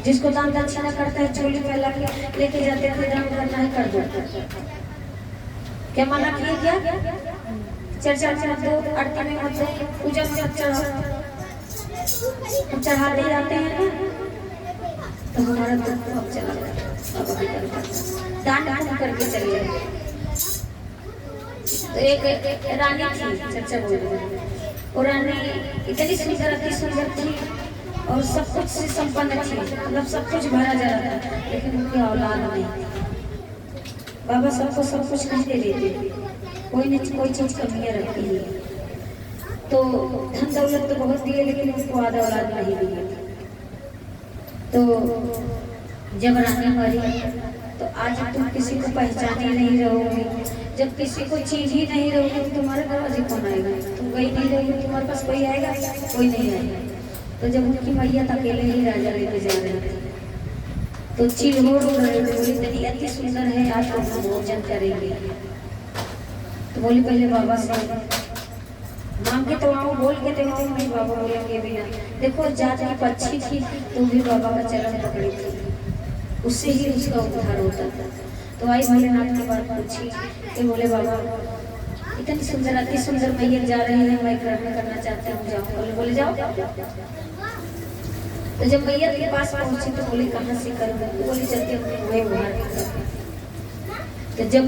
जिसको दान दक्षिणा करता है चोली फैला के लेके जाते थे, दान करना है कर दो। क्या माना किए क्या? चर्चा में मत दो, आरती में मत दो, पूजा में मत चढ़ाओ। चढ़ाते जाते हैं ना, तो हमारा तो अब चला गया, दान दान करके चले। तो एक रानी थी, चर्चा बोल रही, वो रानी इतनी सुंदर, अति सुंदर थी और सब कुछ से संपन्न थी, मतलब सब कुछ भरा जा रहा था, लेकिन उनकी औलाद नहीं। बाबा सबको सब कुछ नहीं दे देते, कोई न कोई चीज कमियां रखती है। तो धन दौलत तो बहुत दिए, लेकिन उनको आधा औलाद नहीं दिए। तो जब रानी मरी तो आज तुम किसी को पहचाने नहीं रहोगे, जब किसी को चीज ही नहीं रहोगे तो तुम्हारे दरवाजे कौन आएगा? तुम गई नहीं रहोगे, तुम्हारे पास कोई आएगा? कोई नहीं आएगा। तो जब उनकी मैया अकेले ही राजा लेके जा रहे थे, तो चिल्होड़ रहे थे, बोली इतनी अति सुंदर है, आज तो हम भोजन करेंगे। तो बोली पहले बाबा से मांग के तो आओ, बोल के तो आओ। नहीं, बाबा बोलेंगे भी ना। देखो जात की पक्षी थी तो भी बाबा का चरण पकड़ी थी, उससे ही उसका उद्धार होता था। तो आई भोलेनाथ की बात पूछी कि बोले बाबा इतनी सुंदर, अति सुंदर मैया जा रही है, मैं ग्रहण करना चाहती हूँ, जाओ। बोले जाओ। तो जब मैया के पास पहुंची तो बोले कहाँ से करूँगा? तो बोले चलते हुए उघार। तो जब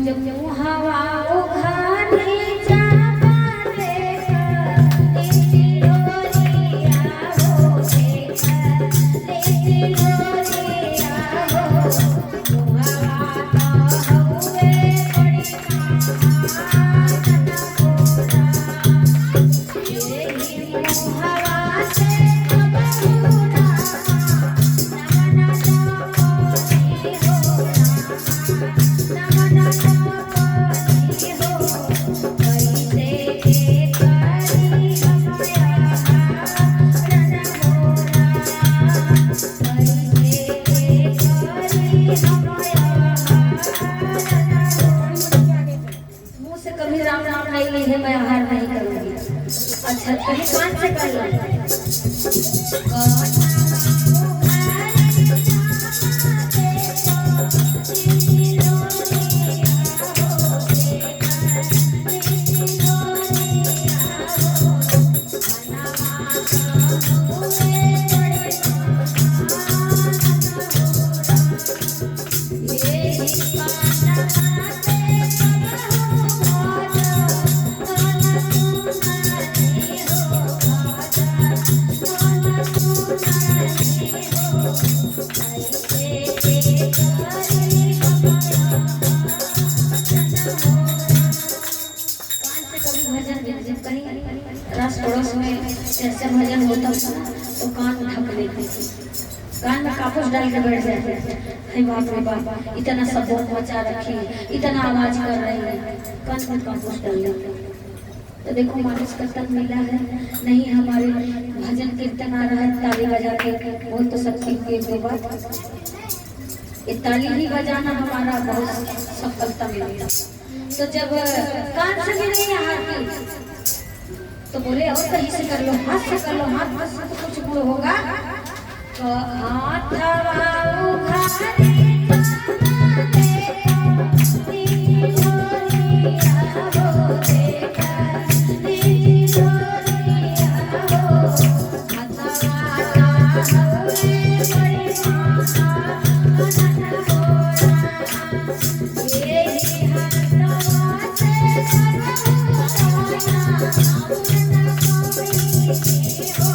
हवा उघारे मैं आहार नहीं करूंगी। अच्छा कहीं कान से कर लो। रास पड़ोस में जैसे भजन होता था तो कान ढक लेते थे, कान में कापूस डाल के बैठ जाते थे। बाप रे बाप, इतना सब मचा रखी, इतना आवाज कर रही है, कान में कापूस डाल लेते। तो देखो मानस का तक मिला है नहीं, हमारे भजन कीर्तन आ रहा है ताली बजा के, वो तो सबकी के बात। ये ताली ही बजाना हमारा बहुत सफलता मिलता। तो जब कान से मिले यहाँ की तो बोले और कहीं से कर लो, हाथ से कर लो, हाथ से तो कुछ गुण होगा। तो हाथ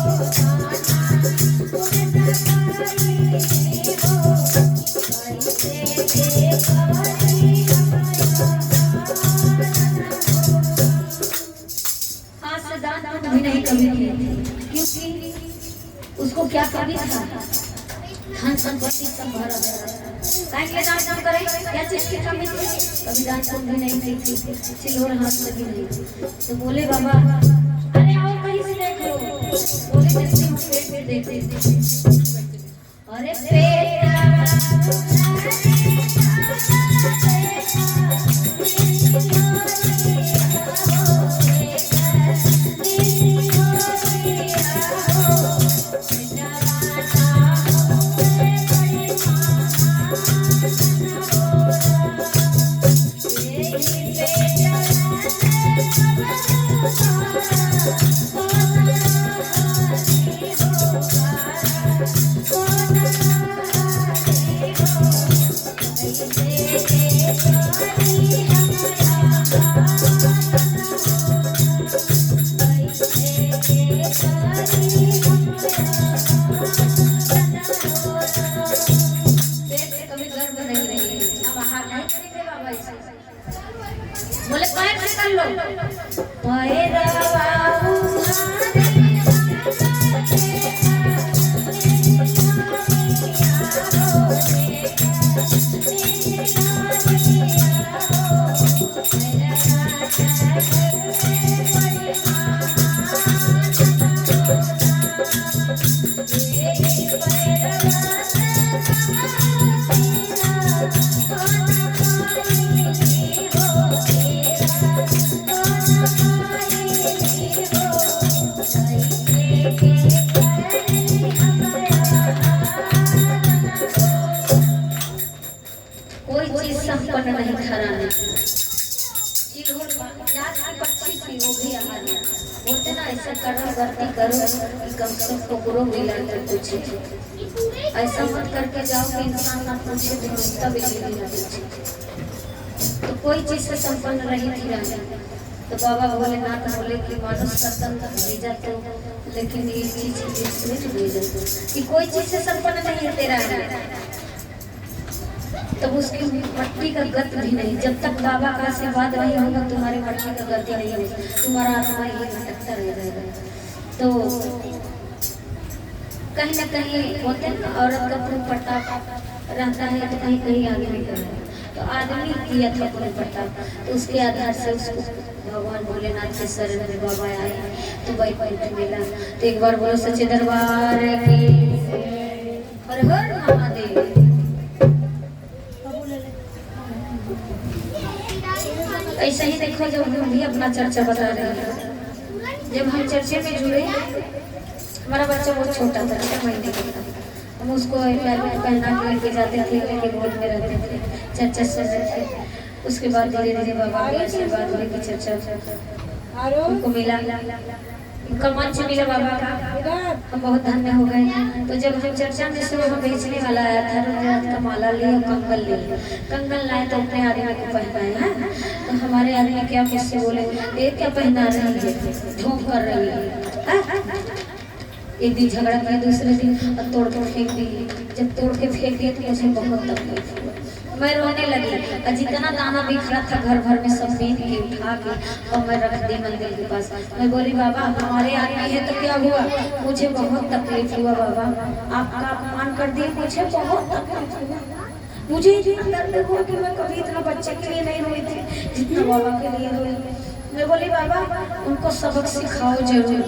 Oh उसको क्या कमी था? धन संपत्ति सब भरा भरा। काहे के दान काम करे? क्या चीज की कमी थी? कभी दान पुण्य भी नहीं की थी, सिल्वर हाथ में भी नहीं थी। तो बोले बाबा अरे आओ कहीं से देख लो। बोले जैसे हम पेट में देखते थे, अरे बोले पैर से कर लो संपन्न नहीं घराने पक्षी थी वो भी हमारे बोलते ना ऐसा करो गलती करो कि कम से कम गुरु मिला कर पूछे। ऐसा मत करके जाओ कि इंसान ना पूछे तो उसका भी ना पूछे। तो कोई चीज से संपन्न रही थी रानी। तो बाबा भोलेनाथ बोले कि मानुष का तन भेजा तो लेकिन ये चीज इसमें भेजा तो कि कोई चीज से संपन्न नहीं है तेरा। तब उसकी मट्टी का गत भी नहीं, जब तक बाबा का आशीर्वाद नहीं होगा तुम्हारे मट्टी का गत नहीं होगा, तुम्हारा आत्मा ही भटकता रह जाएगा। तो कहीं ना कहीं होते हैं ना औरत का पूर्ण प्रताप रहता है तो कहीं कहीं आगे निकल है। तो आदमी किया था पूर्ण प्रताप, तो उसके आधार से उसको भगवान भोलेनाथ के शरण में बाबा आए तो वैकुंठ मिला। तो एक बार बोलो सच्चे दरबार की हर हर महादेव। ऐसा ही देखो जब हम भी अपना चर्चा बता रहे हैं, जब हम चर्चे में जुड़े हमारा बच्चा बहुत छोटा था, 6 महीने का था। हम उसको पहना के लेके जाते थे, लेके गोद में रहते थे, चर्चा सुन रहे थे। उसके बाद धीरे धीरे बाबा के आशीर्वाद हुए कि चर्चा उनको मिला, उनका मंच मिला बाबा का, हम बहुत धन्य हो गए। तो जब हम चर्चा में सुना हम बेचने वाला आया था, रुद्राक्ष का माला लिया, कंगन लिया, कंगन लाए तो अपने आदमी को पहनाया। तो हमारे आदमी क्या मुझसे बोले ये क्या पहना रही है, ढोंग कर रही है। एक दिन झगड़ा किया, दूसरे दिन और तोड़ के फेंक दी। जब तोड़ के फेंक दिए तो मुझे बहुत तकलीफ हुआ, मैं रोने लगी। और जितना दाना बिखरा था घर भर में सब बीन के उठा के और मैं रख दी मंदिर के पास। मैं बोली बाबा हमारे आदमी है तो क्या हुआ, मुझे बहुत तकलीफ हुआ बाबा, आपका अपमान कर दिए, मुझे बहुत तकलीफ हुआ। मुझे इतना दर्द हुआ कि मैं कभी इतना बच्चे के लिए नहीं रोई थी जितना बाबा के लिए रोई। मैं बोली बाबा उनको सबक सिखाओ जरूर,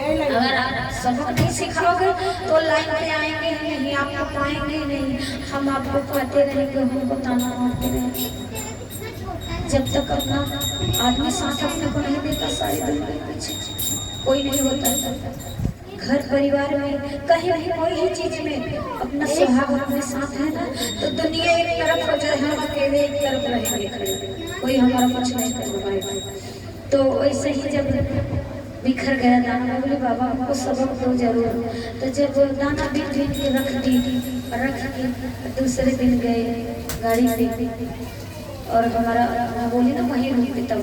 अगर आप सबक नहीं सिखाओगे तो लाइन पे आएंगे नहीं, आपको पाएंगे नहीं, हम आपको पाते रहेंगे, हमको ताना मारते रहेंगे। जब तक अपना आदमी साथ अपने को नहीं देता सारी दुनिया के पीछे कोई नहीं होता। घर परिवार में कहीं भी कोई ही चीज में अपना स्वभाव अपने साथ है ना तो दुनिया एक तरफ हो जाए, हम अकेले एक तरफ रहेंगे खड़े, कोई हमारा कुछ नहीं कर पाएगा। तो वैसे ही जब बिखर गया दाना, मैं बोले बाबा हमको सबक दो जरूर। तो जब दाना बीन बीन के रख के दूसरे दिन गए गाड़ी से और हमारा बोली ना वहीं रुके तब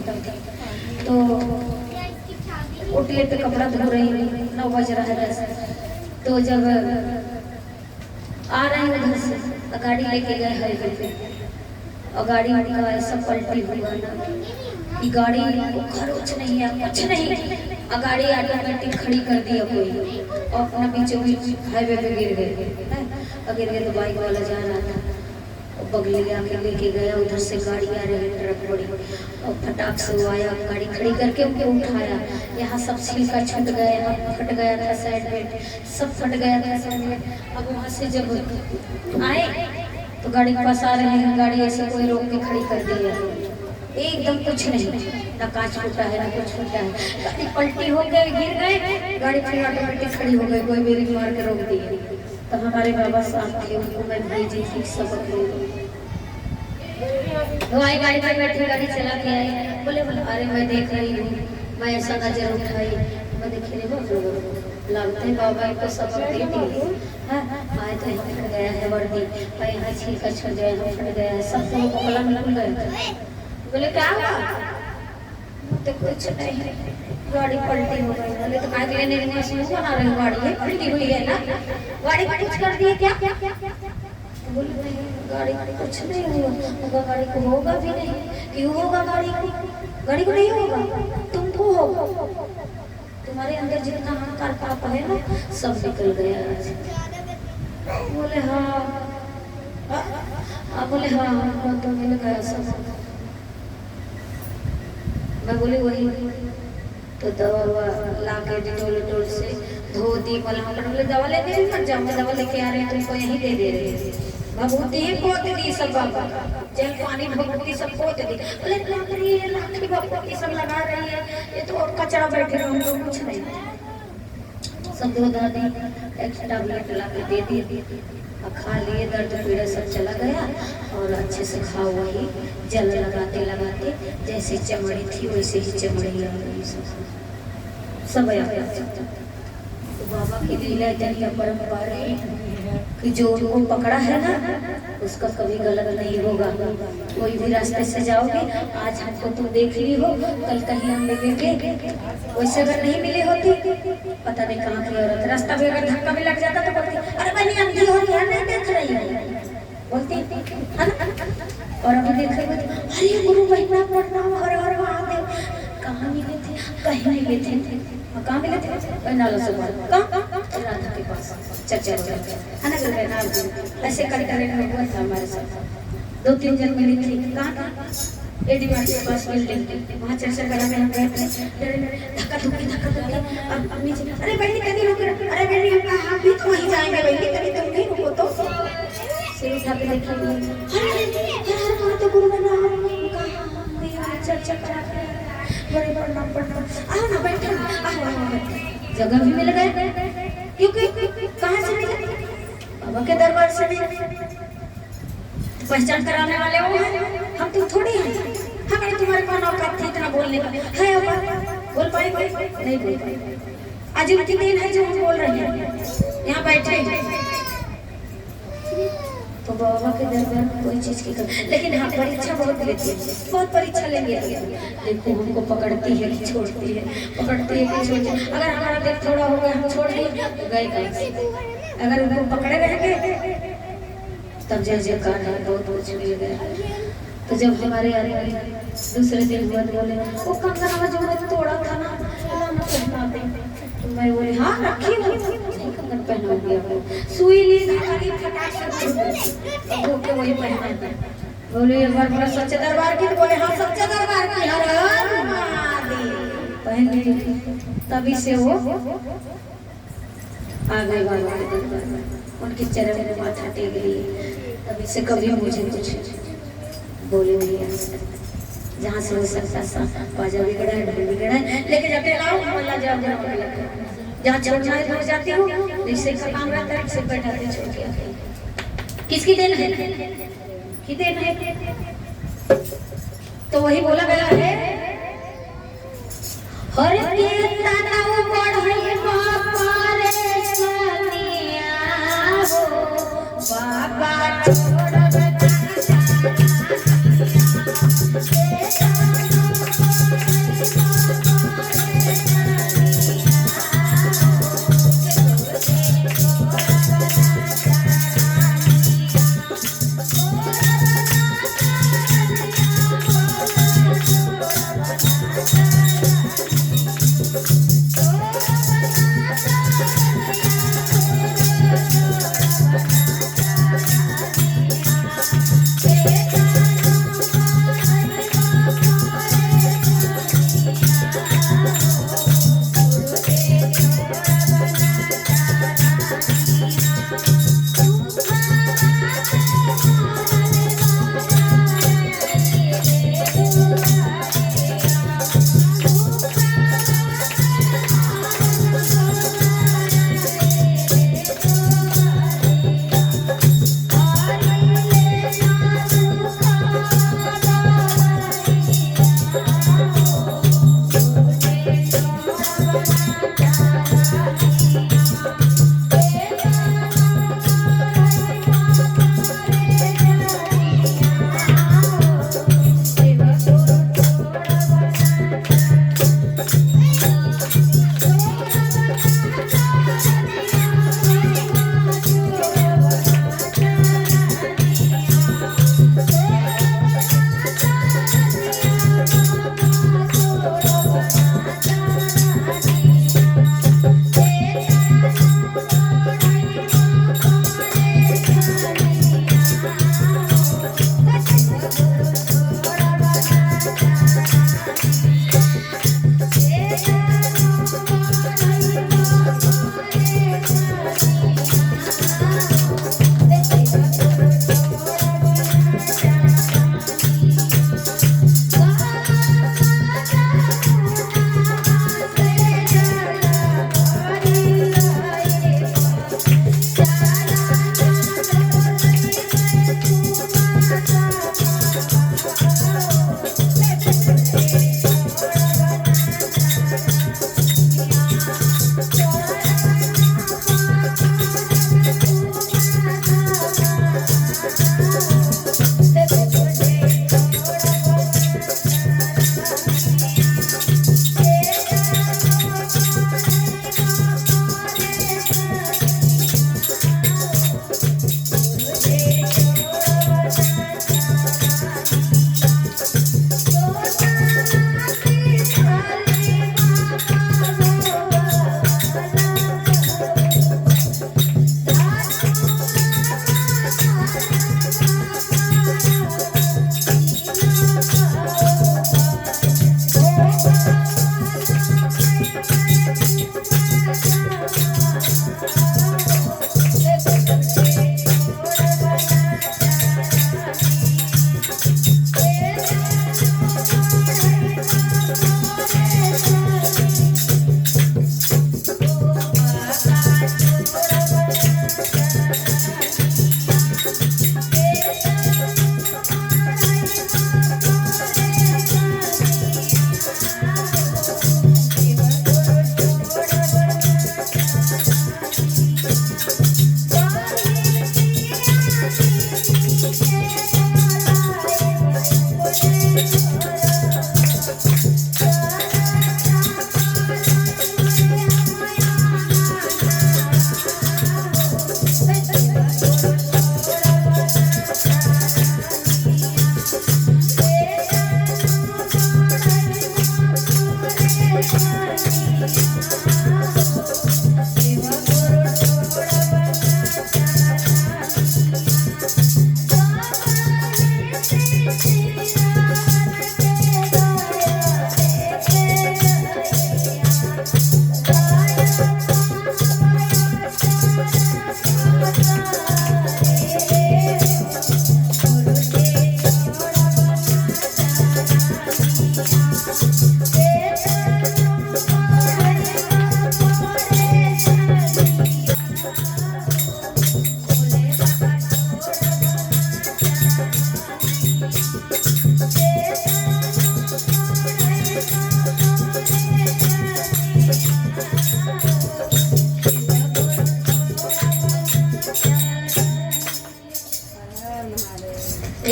तो उठले पे कपड़ा धो रही 9 बज रहा है 10। तो जब आ रहे हैं उधर से गाड़ी लेके गए हाईवे पे और गाड़ी का ऐसा पलटी हुआ ना कि गाड़ी को खरोच नहीं है, कुछ नहीं, और गाड़ी ऑटोमेटिक खड़ी कर दिया कोई और अपना बीचों बीच हाईवे पे गिर गए। गिर गए तो बाइक वाला जा रहा था, बगली आके लेके गया, उधर से गाड़ी आ रही ट्रक बड़ी और फटाक से वो आया, गाड़ी खड़ी करके उनको उठाया। यहाँ सब छिलका छूट गया, यहाँ फट गया था साइड में, सब फट गया था साइड में। अब वहाँ से जब आए तो गाड़ी के पास आ रहे हैं, गाड़ी ऐसे कोई रोक के खड़ी कर दी है, एकदम कुछ नहीं, ना कांच फूटा है ना कुछ फूटा है। गाड़ी पलटी हो गई, गिर गए, गाड़ी फिर ऑटोमेटिक खड़ी हो गई, कोई ब्रेक मार के रोक दी। तब हमारे बाबा साहब थे, उनको मैं भेजी थी सबक तो आई, गाड़ी पर बैठी, गाड़ी चला के आई, बोले अरे मैं देख रही हूँ, मैं ऐसा नजर उठाई, मैं देखी रे लगते बाबा को सबक दे दी। आए तो यहाँ फट गया है वर्दी, और यहाँ छिलका छूट गया, यहाँ फट गया है, सब लोग को कलम निकल गए। बोले क्या हुआ? तो कुछ नहीं, गाड़ी पलटी हो गई। बोले तो काय लेने में बना रही हूँ, गाड़ी है पलटी हुई है ना, गाड़ी कुछ कर दिए क्या? बोले नहीं, गाड़ी कुछ नहीं हुआ, गाड़ी को होगा भी नहीं, क्यों होगा गाड़ी को नहीं होगा, तुमको होगा, तुम्हारे अंदर जितना अहंकार पाप है ना सब निकल गया आज। बोले हाँ, बोले हाँ हमको तो मिल गया सब। मैं बोली वही तो दवा ला के डिटोल से धो दी, बोले दवा लेने भी मत जाओ, मैं दवा लेके आ रही हूँ, तुमको यहीं दे दे रही भभूति पोत दी, सब बाबा जल पानी भभूति सब पोत दी। बोले लग रही है लाठी भभूति सब लगा रही है, ये तो और कचरा बैठे रहो, तो कुछ नहीं, सब धो धा दी, एक टैबलेट ला के दे दी, खा लिए, दर्द पीड़ा सब चला गया। और अच्छे से खाओ, वही जल लगाते लगाते जैसी चमड़ी थी वैसे ही चमड़ी आ गई, सब आ गया। तो बाबा की लीला इतनी अपरंपार कि जो उनको पकड़ा है ना उसका कभी गलत नहीं होगा। कोई भी रास्ते से जाओगे, आज हमको तुम देख ली हो, कल कहीं हम मिलेंगे, वैसे अगर नहीं मिली होती पता नहीं कहाँ की औरत, रास्ता में अगर धक्का भी लग जाता तो बोलती अरे बहनी अंधी हो रही है, नहीं देख रही है, बोलती है ना। और अभी देख रहे अरे गुरु महिमा प्रणाम, हर हर महादेव, कहाँ मिले थे? कहीं मिले थे, कहाँ मिले थे? नाला से राधा के पास चर्चा है ना, ऐसे कर हुआ था हमारे साथ, 2-3 जन मिली थी, कहाँ एडी मार्ट के पास बिल्डिंग, वहाँ चर्चा करा में हम गए थे, धक्का धुक्की अब नीचे, अरे बहनी कहीं रुक, अरे बहनी हम भी तो वहीं जाएंगे, बहनी कहीं तुम नहीं रुको तो सिर उठा के देखिए, अरे तो गुरु बना चर्चा करा बड़े प्रणाम आओ ना बैठो, जगह भी मिल गए, क्योंकि कहाँ से मिले? बाबा के दरबार से मिले, पहचान कराने वाले वो हैं, हम तुम थोड़ी हैं, हमें तुम्हारे कौन औकात थी इतना बोलने का है? बोल पाए नहीं बोल पाए, आज उनकी दिन है जो हम बोल रहे हैं, यहाँ बैठे हैं। तो बाबा के दरबार में कोई चीज की कमी, लेकिन हाँ परीक्षा बहुत लेती है, बहुत परीक्षा लेंगे। देखो हमको पकड़ती है कि छोड़ती है, पकड़ती है कि छोड़ती है। अगर हमारा दिल थोड़ा हो गया, हम छोड़ दिए तो गए कहीं, अगर उनको पकड़े रहेंगे तब जय जयकार है, बहुत कुछ मिल गया। तो जब हमारे दूसरे दिन हुआ बोले वो कंगना जो मैं तोड़ा था ना पहना दे, तो मैं बोले हाँ रखी कंगन पहनाऊंगी आपको, सुई ली धागा फटाक से धोके वही पहना। बोले एक बार बोला सच्चे दरबार की, तो बोले हाँ सच्चे दरबार की, हर हर महादेव पहन ली। तभी से वो आ गए बाबा के दरबार में, उनके चरण में माथा टेक लिए। तभी से कभी मुझे कुछ बोले नहीं, जहाँ से हो सकता सा बाजा बिगड़ा है, ढोल बिगड़ा है, लेके जाते लाओ अल्लाह जाओ जहाँ छोड़ना है तो जाती हूँ, जिससे का काम रहता है से बैठाते छोड़ के आते। किसकी देन है? की देन है? तो वही बोला गया है हर कीर्तन बढ़ई बाबा रे सनिया हो बाबा छोड़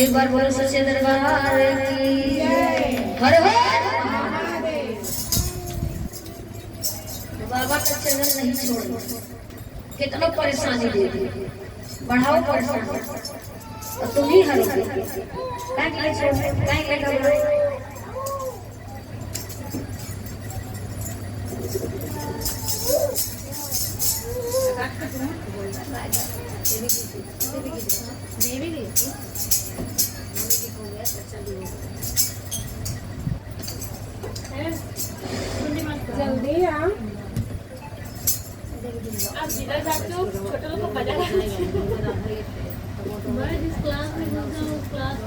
एक बार बोलो सच्चे दरबार की हर हर। बाबा का चरण नहीं छोड़ो, कितना परेशानी दे दी, बढ़ाओ परेशानी और तुम ही हरोगे। क्या क्या छोड़ो, क्या क्या करो। जल्दी आ आप जिधर जाते हो छोटे लोग को मजा मैं जिस क्लास में हूँ उस क्लास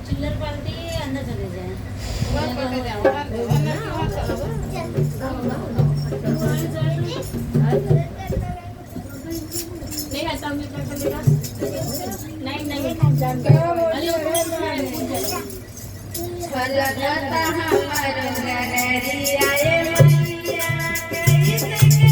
चिल्लर पार्टी अंदर चले जाए। नहीं है सामने क्या करेगा? नहीं नहीं छलकता हमारो गगरिया ए मैया कैसे के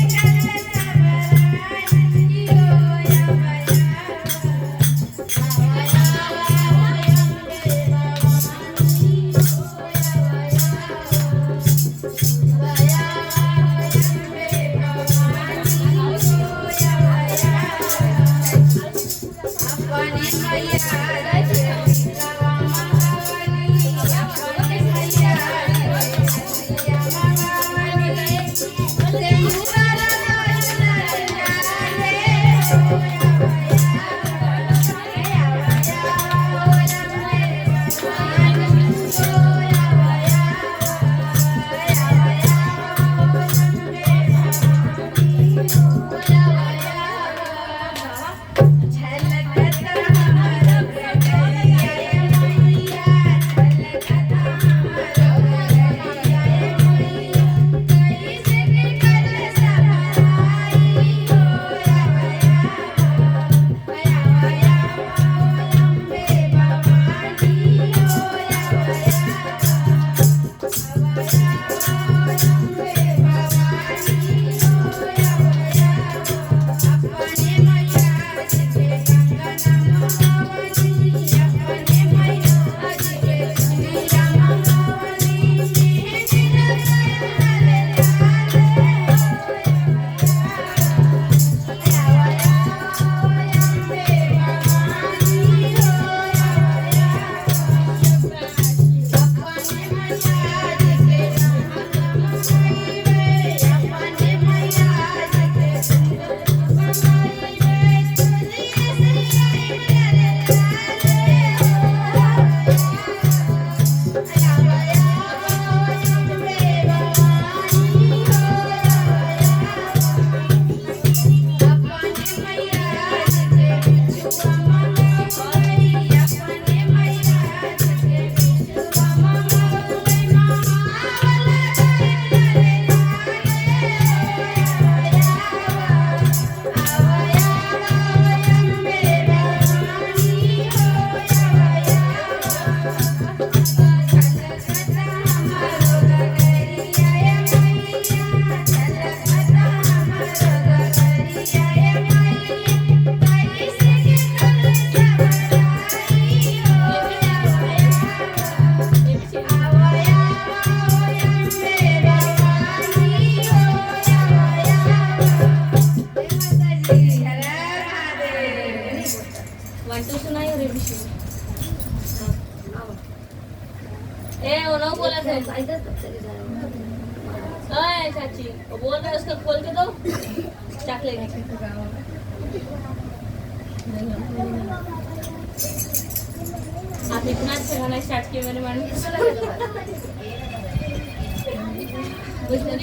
कल सबराई हो अरे चाची वो बोल रहे उसको खोल के दो चॉकलेट आप इतना अच्छा गाना स्टार्ट किया मेरे मन में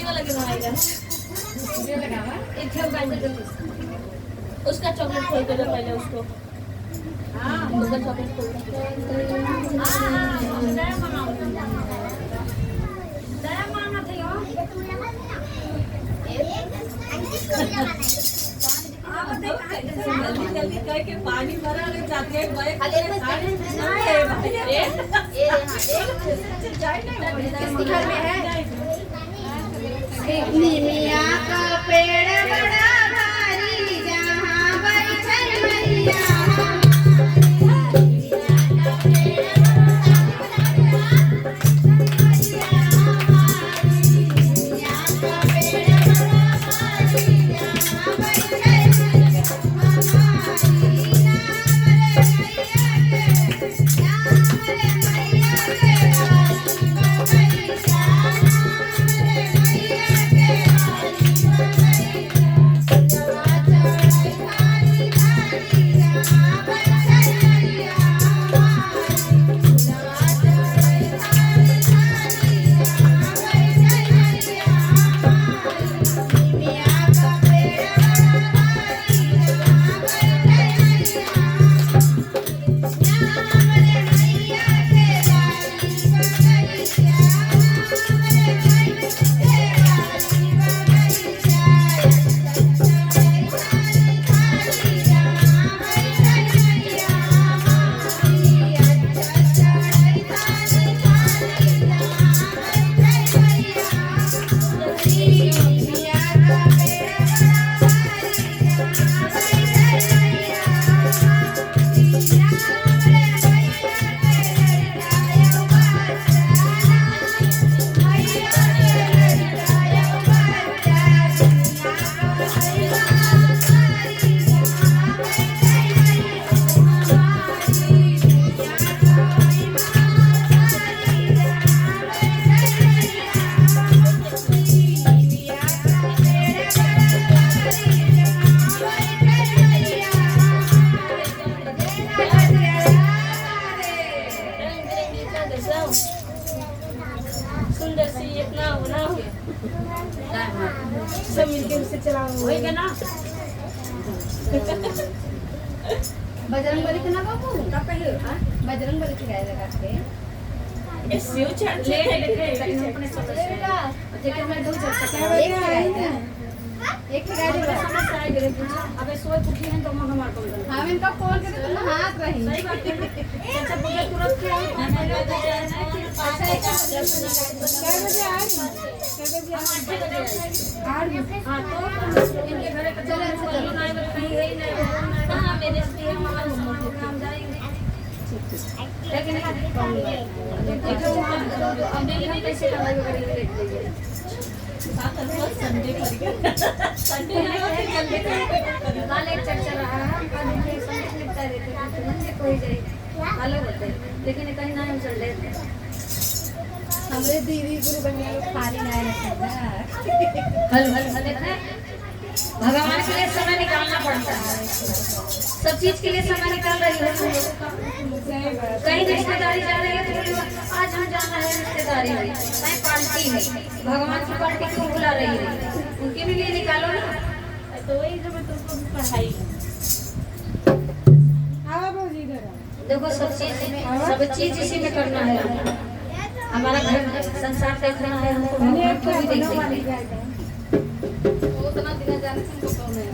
वाला के गाना उसका चॉकलेट खोल के दो पहले उसको उसका चॉकलेट खोल जल्दी करके पानी भरा ले जाते निमिया का पेड़ बड़ा भारी जहाँ बैठल मैया सब मिलके उसे चलाओ वही के ना बजरंग बली के ना बाबू का कहियो हां बजरंग बली के गाय लगा के ये शिव चढ़ ले अपने समझ जेके मैं दो चक्कर एक गाय है एक गाय दे समझ आ गए अबे सोए पुठी है तो हम हमार को हम इनका फोन करे तो हाथ रही सही बात है अच्छा पूजा तुरंत के अच्छा एक कै बजे आ रही कै बजे आ रही हां तो इनके घरे पे चले नहीं कहीं है ही नहीं हां मेरे से हम जाएंगे लेकिन अब डेली पैसे कमाई करेंगे लेट लीजिए संडे कल एक चर्चा रहा है कल मुझे संडे निपटा देते हैं मंडे कोई जाए अलग होते हैं लेकिन कहीं ना हम संडे हमरे दीदी गुरु बनिया लोग खाली ना रहता हल देखा भगवान के लिए समय निकालना पड़ता है सब चीज के लिए समय निकाल रही है कहीं रिश्तेदारी जा रही है तो बोली आज हम जाना है रिश्तेदारी में कहीं पार्टी में भगवान की पार्टी क्यों बुला रही है उनके भी लिए निकालो ना तो वही जो मैं तुमको पढ़ाई देखो सब चीज इसी में करना है हमारा घर संसार देखना है हमको भगवान को भी देखना है उतना दिन जाने से हमको कौन है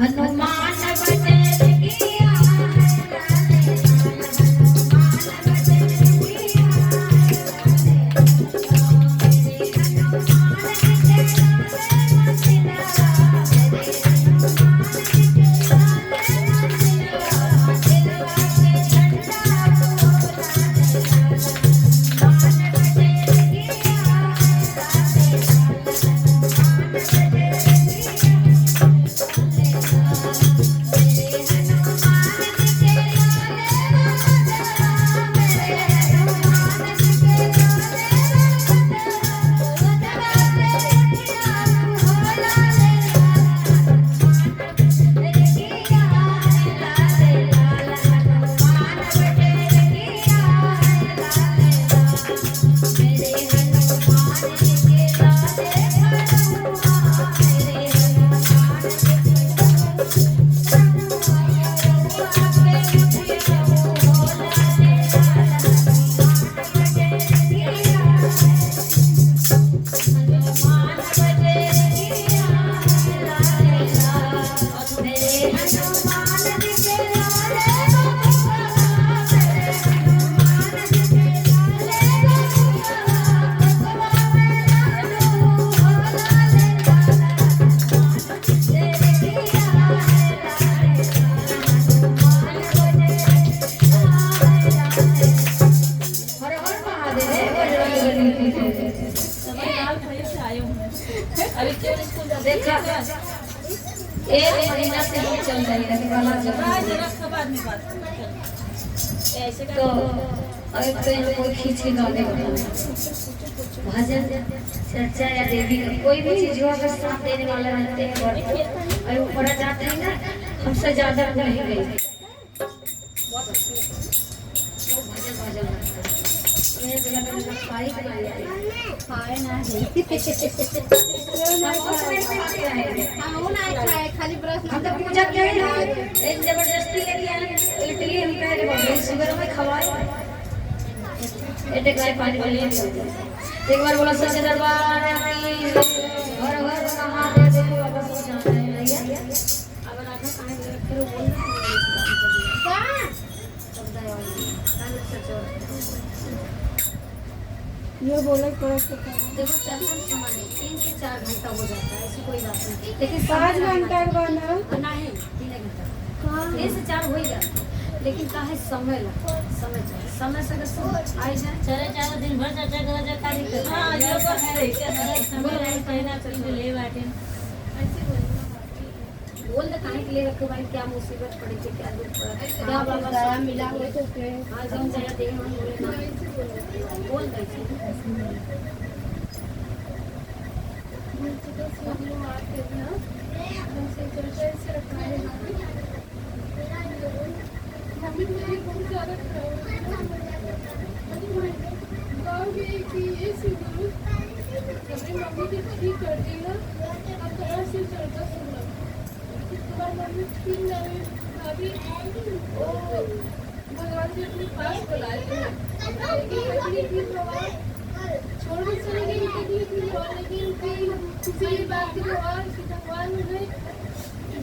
हनुमान बचे किया देखा एक महीना से ही चल रही है तो अब तो कोई खींच के गाने भजन चर्चा या देवी का कोई भी चीज जो अगर साथ देने वाला रहते हैं और ऊपर जाते हैं ना हमसे ज्यादा नहीं गई बहुत अच्छी तो भजन भजन ये जगह पे खाई बनाई है खाए ना है खाली ब्रश हम तो पूजा किया है एक जबरदस्ती लेके आए इडली हम कह रहे हैं शुगर में खवाए एक गाय पानी वाली एक बार बोला सच्चे दरबार में हर हर महादेव देखो वापस हो जाते हैं भैया अब रात में खाने फिर बोल क्या शब्द है ये बोले तो देखो चलने समय 3 से 4 घंटा हो जाता है ऐसी कोई बात नहीं लेकिन 5 घंटा बना नहीं 3 घंटा 3 से 4 हो ही जाता लेकिन का है समय लगता है समय से अगर सब आई जाए चले चारों दिन भर चर्चा करा जा खाली कर हां जो है समय नहीं कहना चाहिए ले बैठे बोल दे कहीं के लिए रखो भाई क्या मुसीबत पड़ी थी क्या दुख पड़ा क्या बाबा मिला हुआ तो आज हम जरा देह हम बोले ना बोल दे वो भगवान जी अपने पास बुलाए थे, लेकिन तकलीफ भी थोड़ा छोड़ के चले गए, तकलीफ भी हुआ, लेकिन फिर किसी बात की हुआ कि भगवान मुझे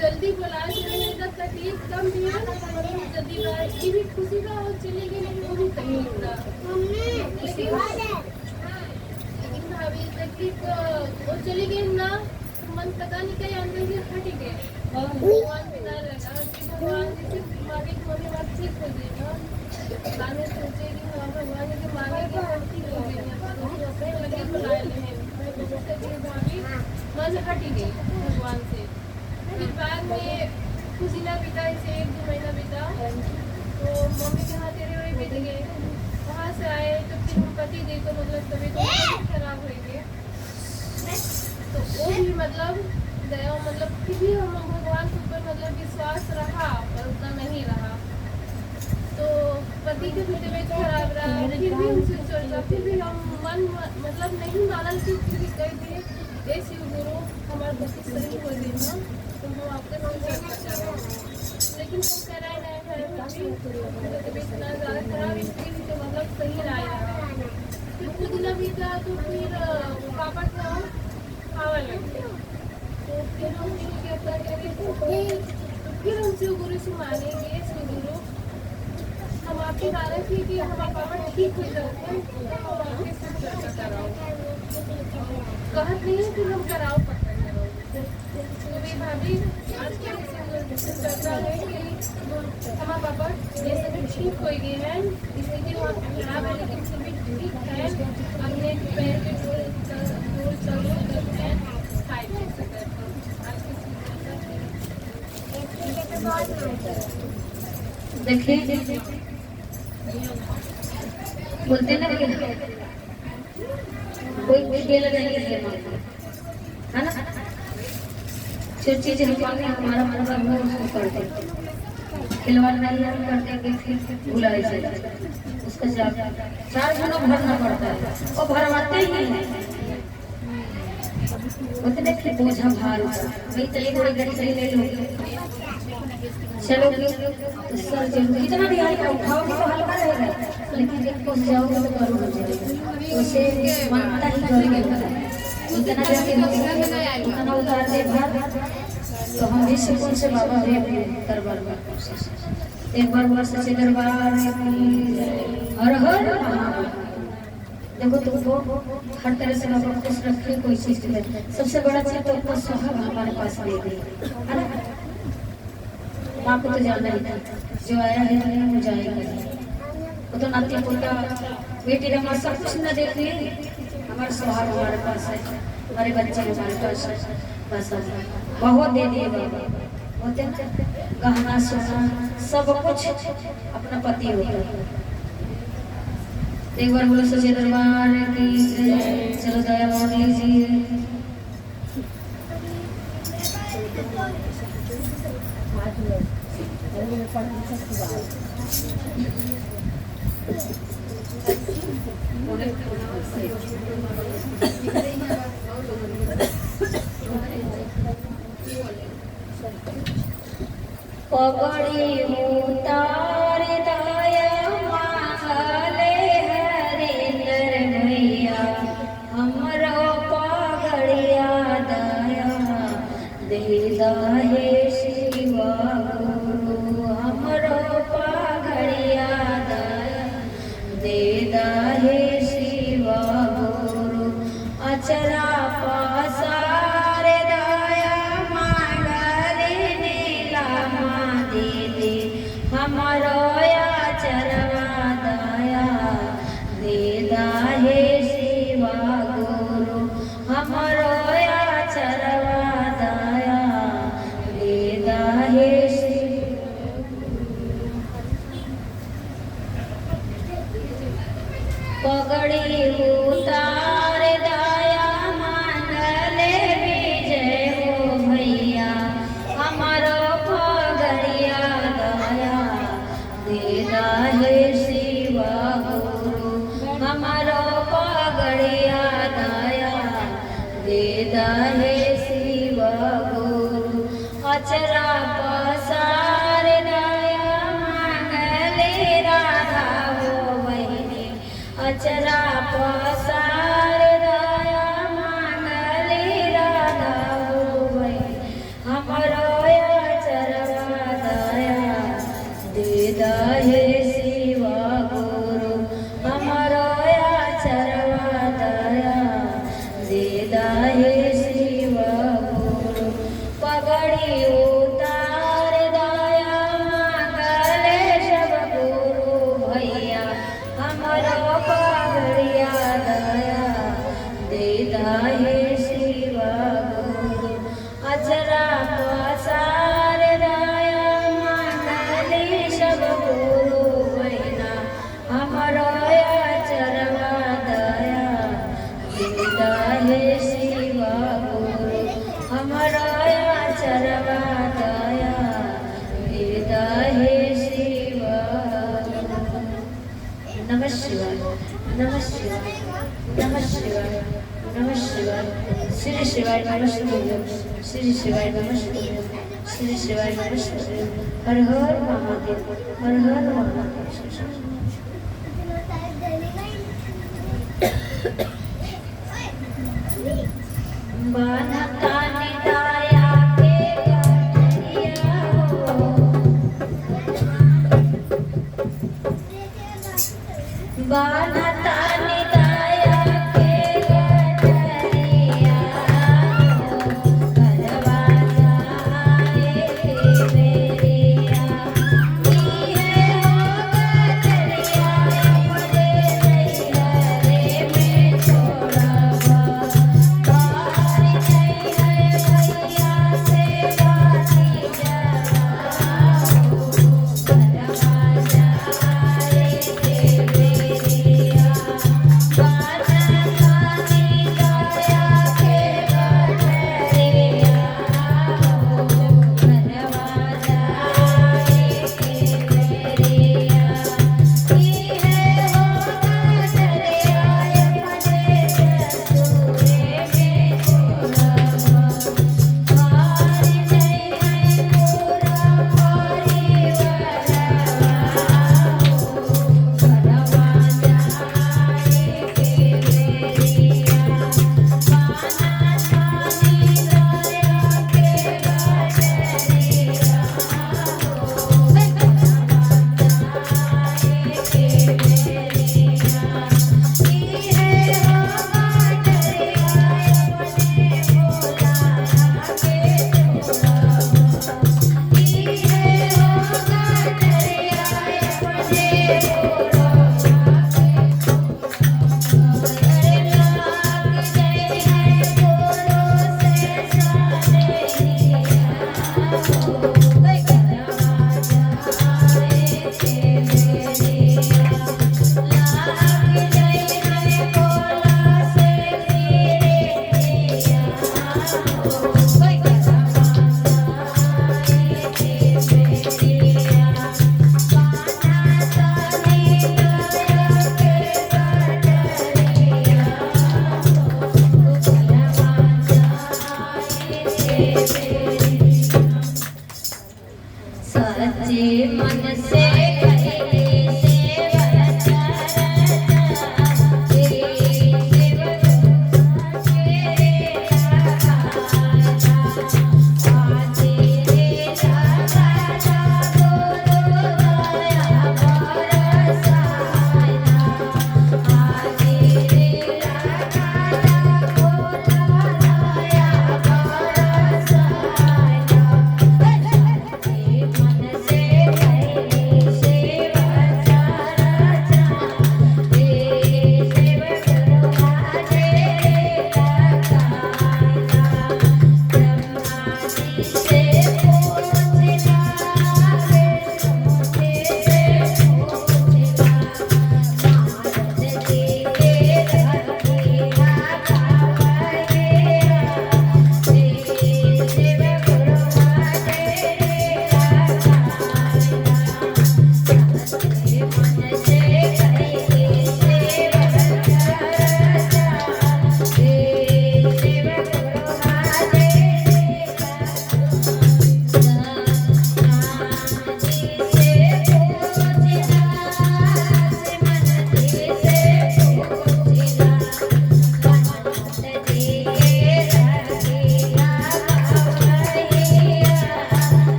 जल्दी बुलाए चले गए, तब तकलीफ कम थी और जल्दी बुलाए, ये भी खुशी का और चले गए, लेकिन वो भी तकलीफ था। लेकिन भाभी तकलीफ वो चले गए ना, मन पता नहीं कहीं अंदर से हट गए, और भगवान पिता लगा कि भगवान जी से मांगे कि मम्मी बात ठीक हो गई ना, बाद में सोचे कि हाँ भगवान जी मांगे कि हम ठीक हो गई, अपने लगे बुलाए रहे, भाभी मन हट गई भगवान से। फिर बाद में कुछ दिन बीता, इसे 1-2 महीना बीता, तो मम्मी के हाथ तेरे वही बीत गए, वहाँ से आए तो फिर हम पति देखो मतलब तबीयत खराब हो गई, तो वो भी मतलब दया मतलब फिर भी हम भगवान के ऊपर मतलब विश्वास रहा पर उतना नहीं रहा, तो पति की भी तबीयत खराब रहा, फिर भी हमसे चर्चा, फिर भी हम मन मतलब नहीं मानल कि फिर भी कह दिए हे शिव गुरु हमारे पति सही हो गई ना, तो हम आपके नाम से चाहो, लेकिन हम कराए नहीं है भाभी, तबीयत इतना ज़्यादा खराब इसलिए तो मतलब सही रहा। फिर कुछ दिन बीता तो फिर पापा के हम आवा लग गए, तो फिर हम क्या करें, तो फिर हम शिव गुरु से मानेंगे, शिव गुरु हम आपकी नारा थी कि हमारे पापा ठीक हो जाते हैं, तो हम आपके साथ चर्चा कराओ, कहत नहीं है कि हम कराओ पक्का करो, तो भी भाभी आज के चर्चा है कि हमारे पापा ये सभी ठीक हो गए हैं, स्थिति बहुत खराब है लेकिन सभी ठीक है, अपने पैर पे गोल चलो करते हैं, खाए पी सकते हैं। आज की देखिए बोलते ना कि कोई खेल नहीं है, है ना, जो चीज हम हमारा मन में हो उसको करते, खिलवाड़ नहीं हम कर देंगे फिर भुलाई जाए, उसका जवाब 4 गुना भरना पड़ता है, वो भरवाते ही हैं, उतने कि बोझा भार नहीं चलिए थोड़ी गाड़ी चली ले लो, चलो तो सर जरूर इतना भी हल्का उठाओगे तो हल्का रहेगा, लेकिन जब पहुंच जाओगे तो बरूद हो जाएगा, उसे मानता ही करेंगे, इतना जल्दी उतना उतार दे भार, तो हम भी सुकून से बाबा भी अपने दरबार में एक बार वर्ष से दरबार हर हर देखो तुमको हर तरह से बाबा खुश रखे, कोई चीज के सबसे बड़ा चीज तो अपना सुहाग हमारे पास दे दे, है ना, माँ को तो जानना ही था, जो आया है वो जाएगा, वो तो नाती पोता बेटी रमा सब कुछ न देख लिए, हमारा सुहाग हमारे पास है, हमारे बच्चे हमारे पास है, बस बहुत दे दिए बाबा, होते गहना सोना सब कुछ अपना पति होता है। एक बार बोलो सच्चे दरबार की चलो दया मान लीजिए। पगड़ी उतार दया मांगले हरिंदर भैया, हमरो पगड़िया दया दे दहे शिवा गुरु, हमरो पगड़िया दया दे दहे शिवा गुरु, अचरा पासार दया मांगले नीलामा दीदी, हमारो चरवा दया दे दहे शिवा गुरु, हमारो चरवा दया दे दहे पगड़ी उतार दया मांगले विजय हो भैया, हमारो पगड़िया दया दे अचरा पसार दया मांगली राधा होई हमरो अचरवा दया दे दहे शिवा गुरु हमरो अचरवा दया दे दहे शिवा गुरु पगड़ी उतार दया मांगले सब गुरु भैया हमरो पगड़िया दया दे दहे शिवा गुरु अचरा पसार दया मांगले सब गुरु भैया हमरो अचरवा दया दे दहे शिवा गुरु हमरो अचरवा दया दे दहे शिवा गुरु। नमः शिवाय नमः शिवाय नमः शिवाय नमः शिवाय श्री शिवाय नमः शिवाय श्री शिवाय नमः शिवाय श्री शिवाय नमः शिवाय हर हर महादेव हर हर महादेव। बानता निदाया के गठरिया हो बानता निदाया के गठरिया हो करवा जाए के मेरिया नीहे हो गठरिया अपने नैया रे में छोड़वा बाहर नहीं है भैया से बाती जवा हो करवा जाए के मेरिया बाना खानी दया के गठरिया हो करवा जाए के मेरिया नीहे हो गठरिया अपने ससुरे में छोड़वा बाहर नहीं है पूरा परिवारवा हो करवा जाए के मेरिया बाना खानी दया के गठरिया हो सच्चे मन से कहे सेवा चरण तेरे मन से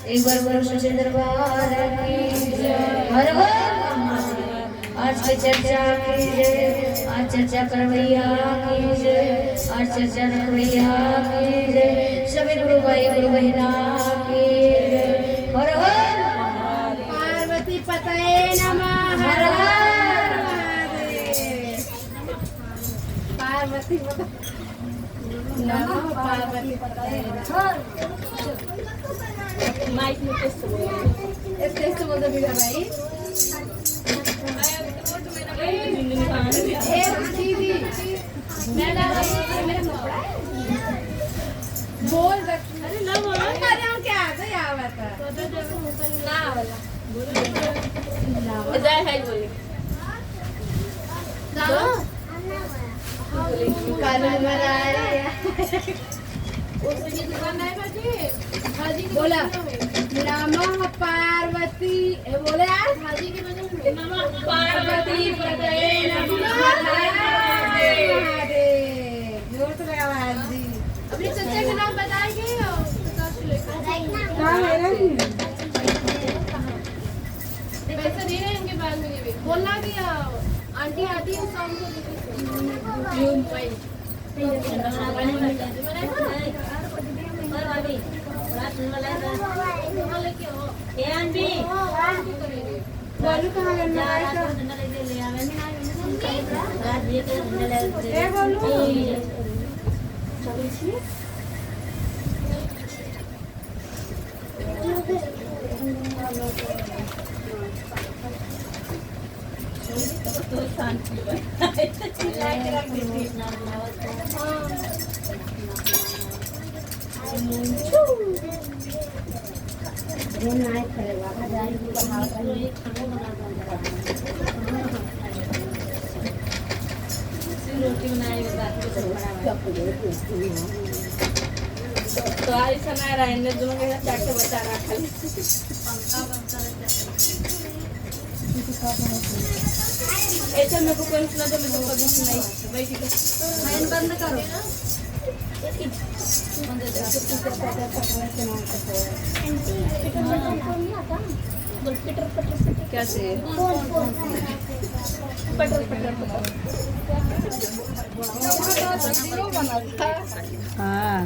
एक बार बोलो सच्चे दरबार की जय। हर हर महादेव। आज की चर्चा की जय। आज चर्चा करवैया की जय। आज चर्चा रखवैया की जय। सभी गुरु भाई गुरु बहिना की जय। हर हर पार्वती पतये नमः। हर हर महादेव। पार्वती नमः। पार्वती पतये माइक में टेस्ट बोलो। इस टेस्ट बोल दो बिना भाई। ए दीदी मेरा कपड़ा है बोल रख। अरे ना बोलो अरे हम क्या तो या बता ना वाला बोलो जय है बोले। कानून बना रही बोला नमः पार्वती बोले यार हाजी की वजह नमः पार्वती पतये नमः। जोर से लगा हाजी। अपने चचा का नाम बताएंगे पैसा दे रहे हैं उनके बाद में भी बोलना भी आंटी आती है शाम बोलू कहाँ करना रोटी बनाई तो आज समय रहा है दोनों के साथ चाट के बचा रहा खाली ऐसा मेरे को कौन सुना तो मेरे को कभी सुनाई बैठी तो फैन बंद करो क्या चाहिए पटर पटर पटर हाँ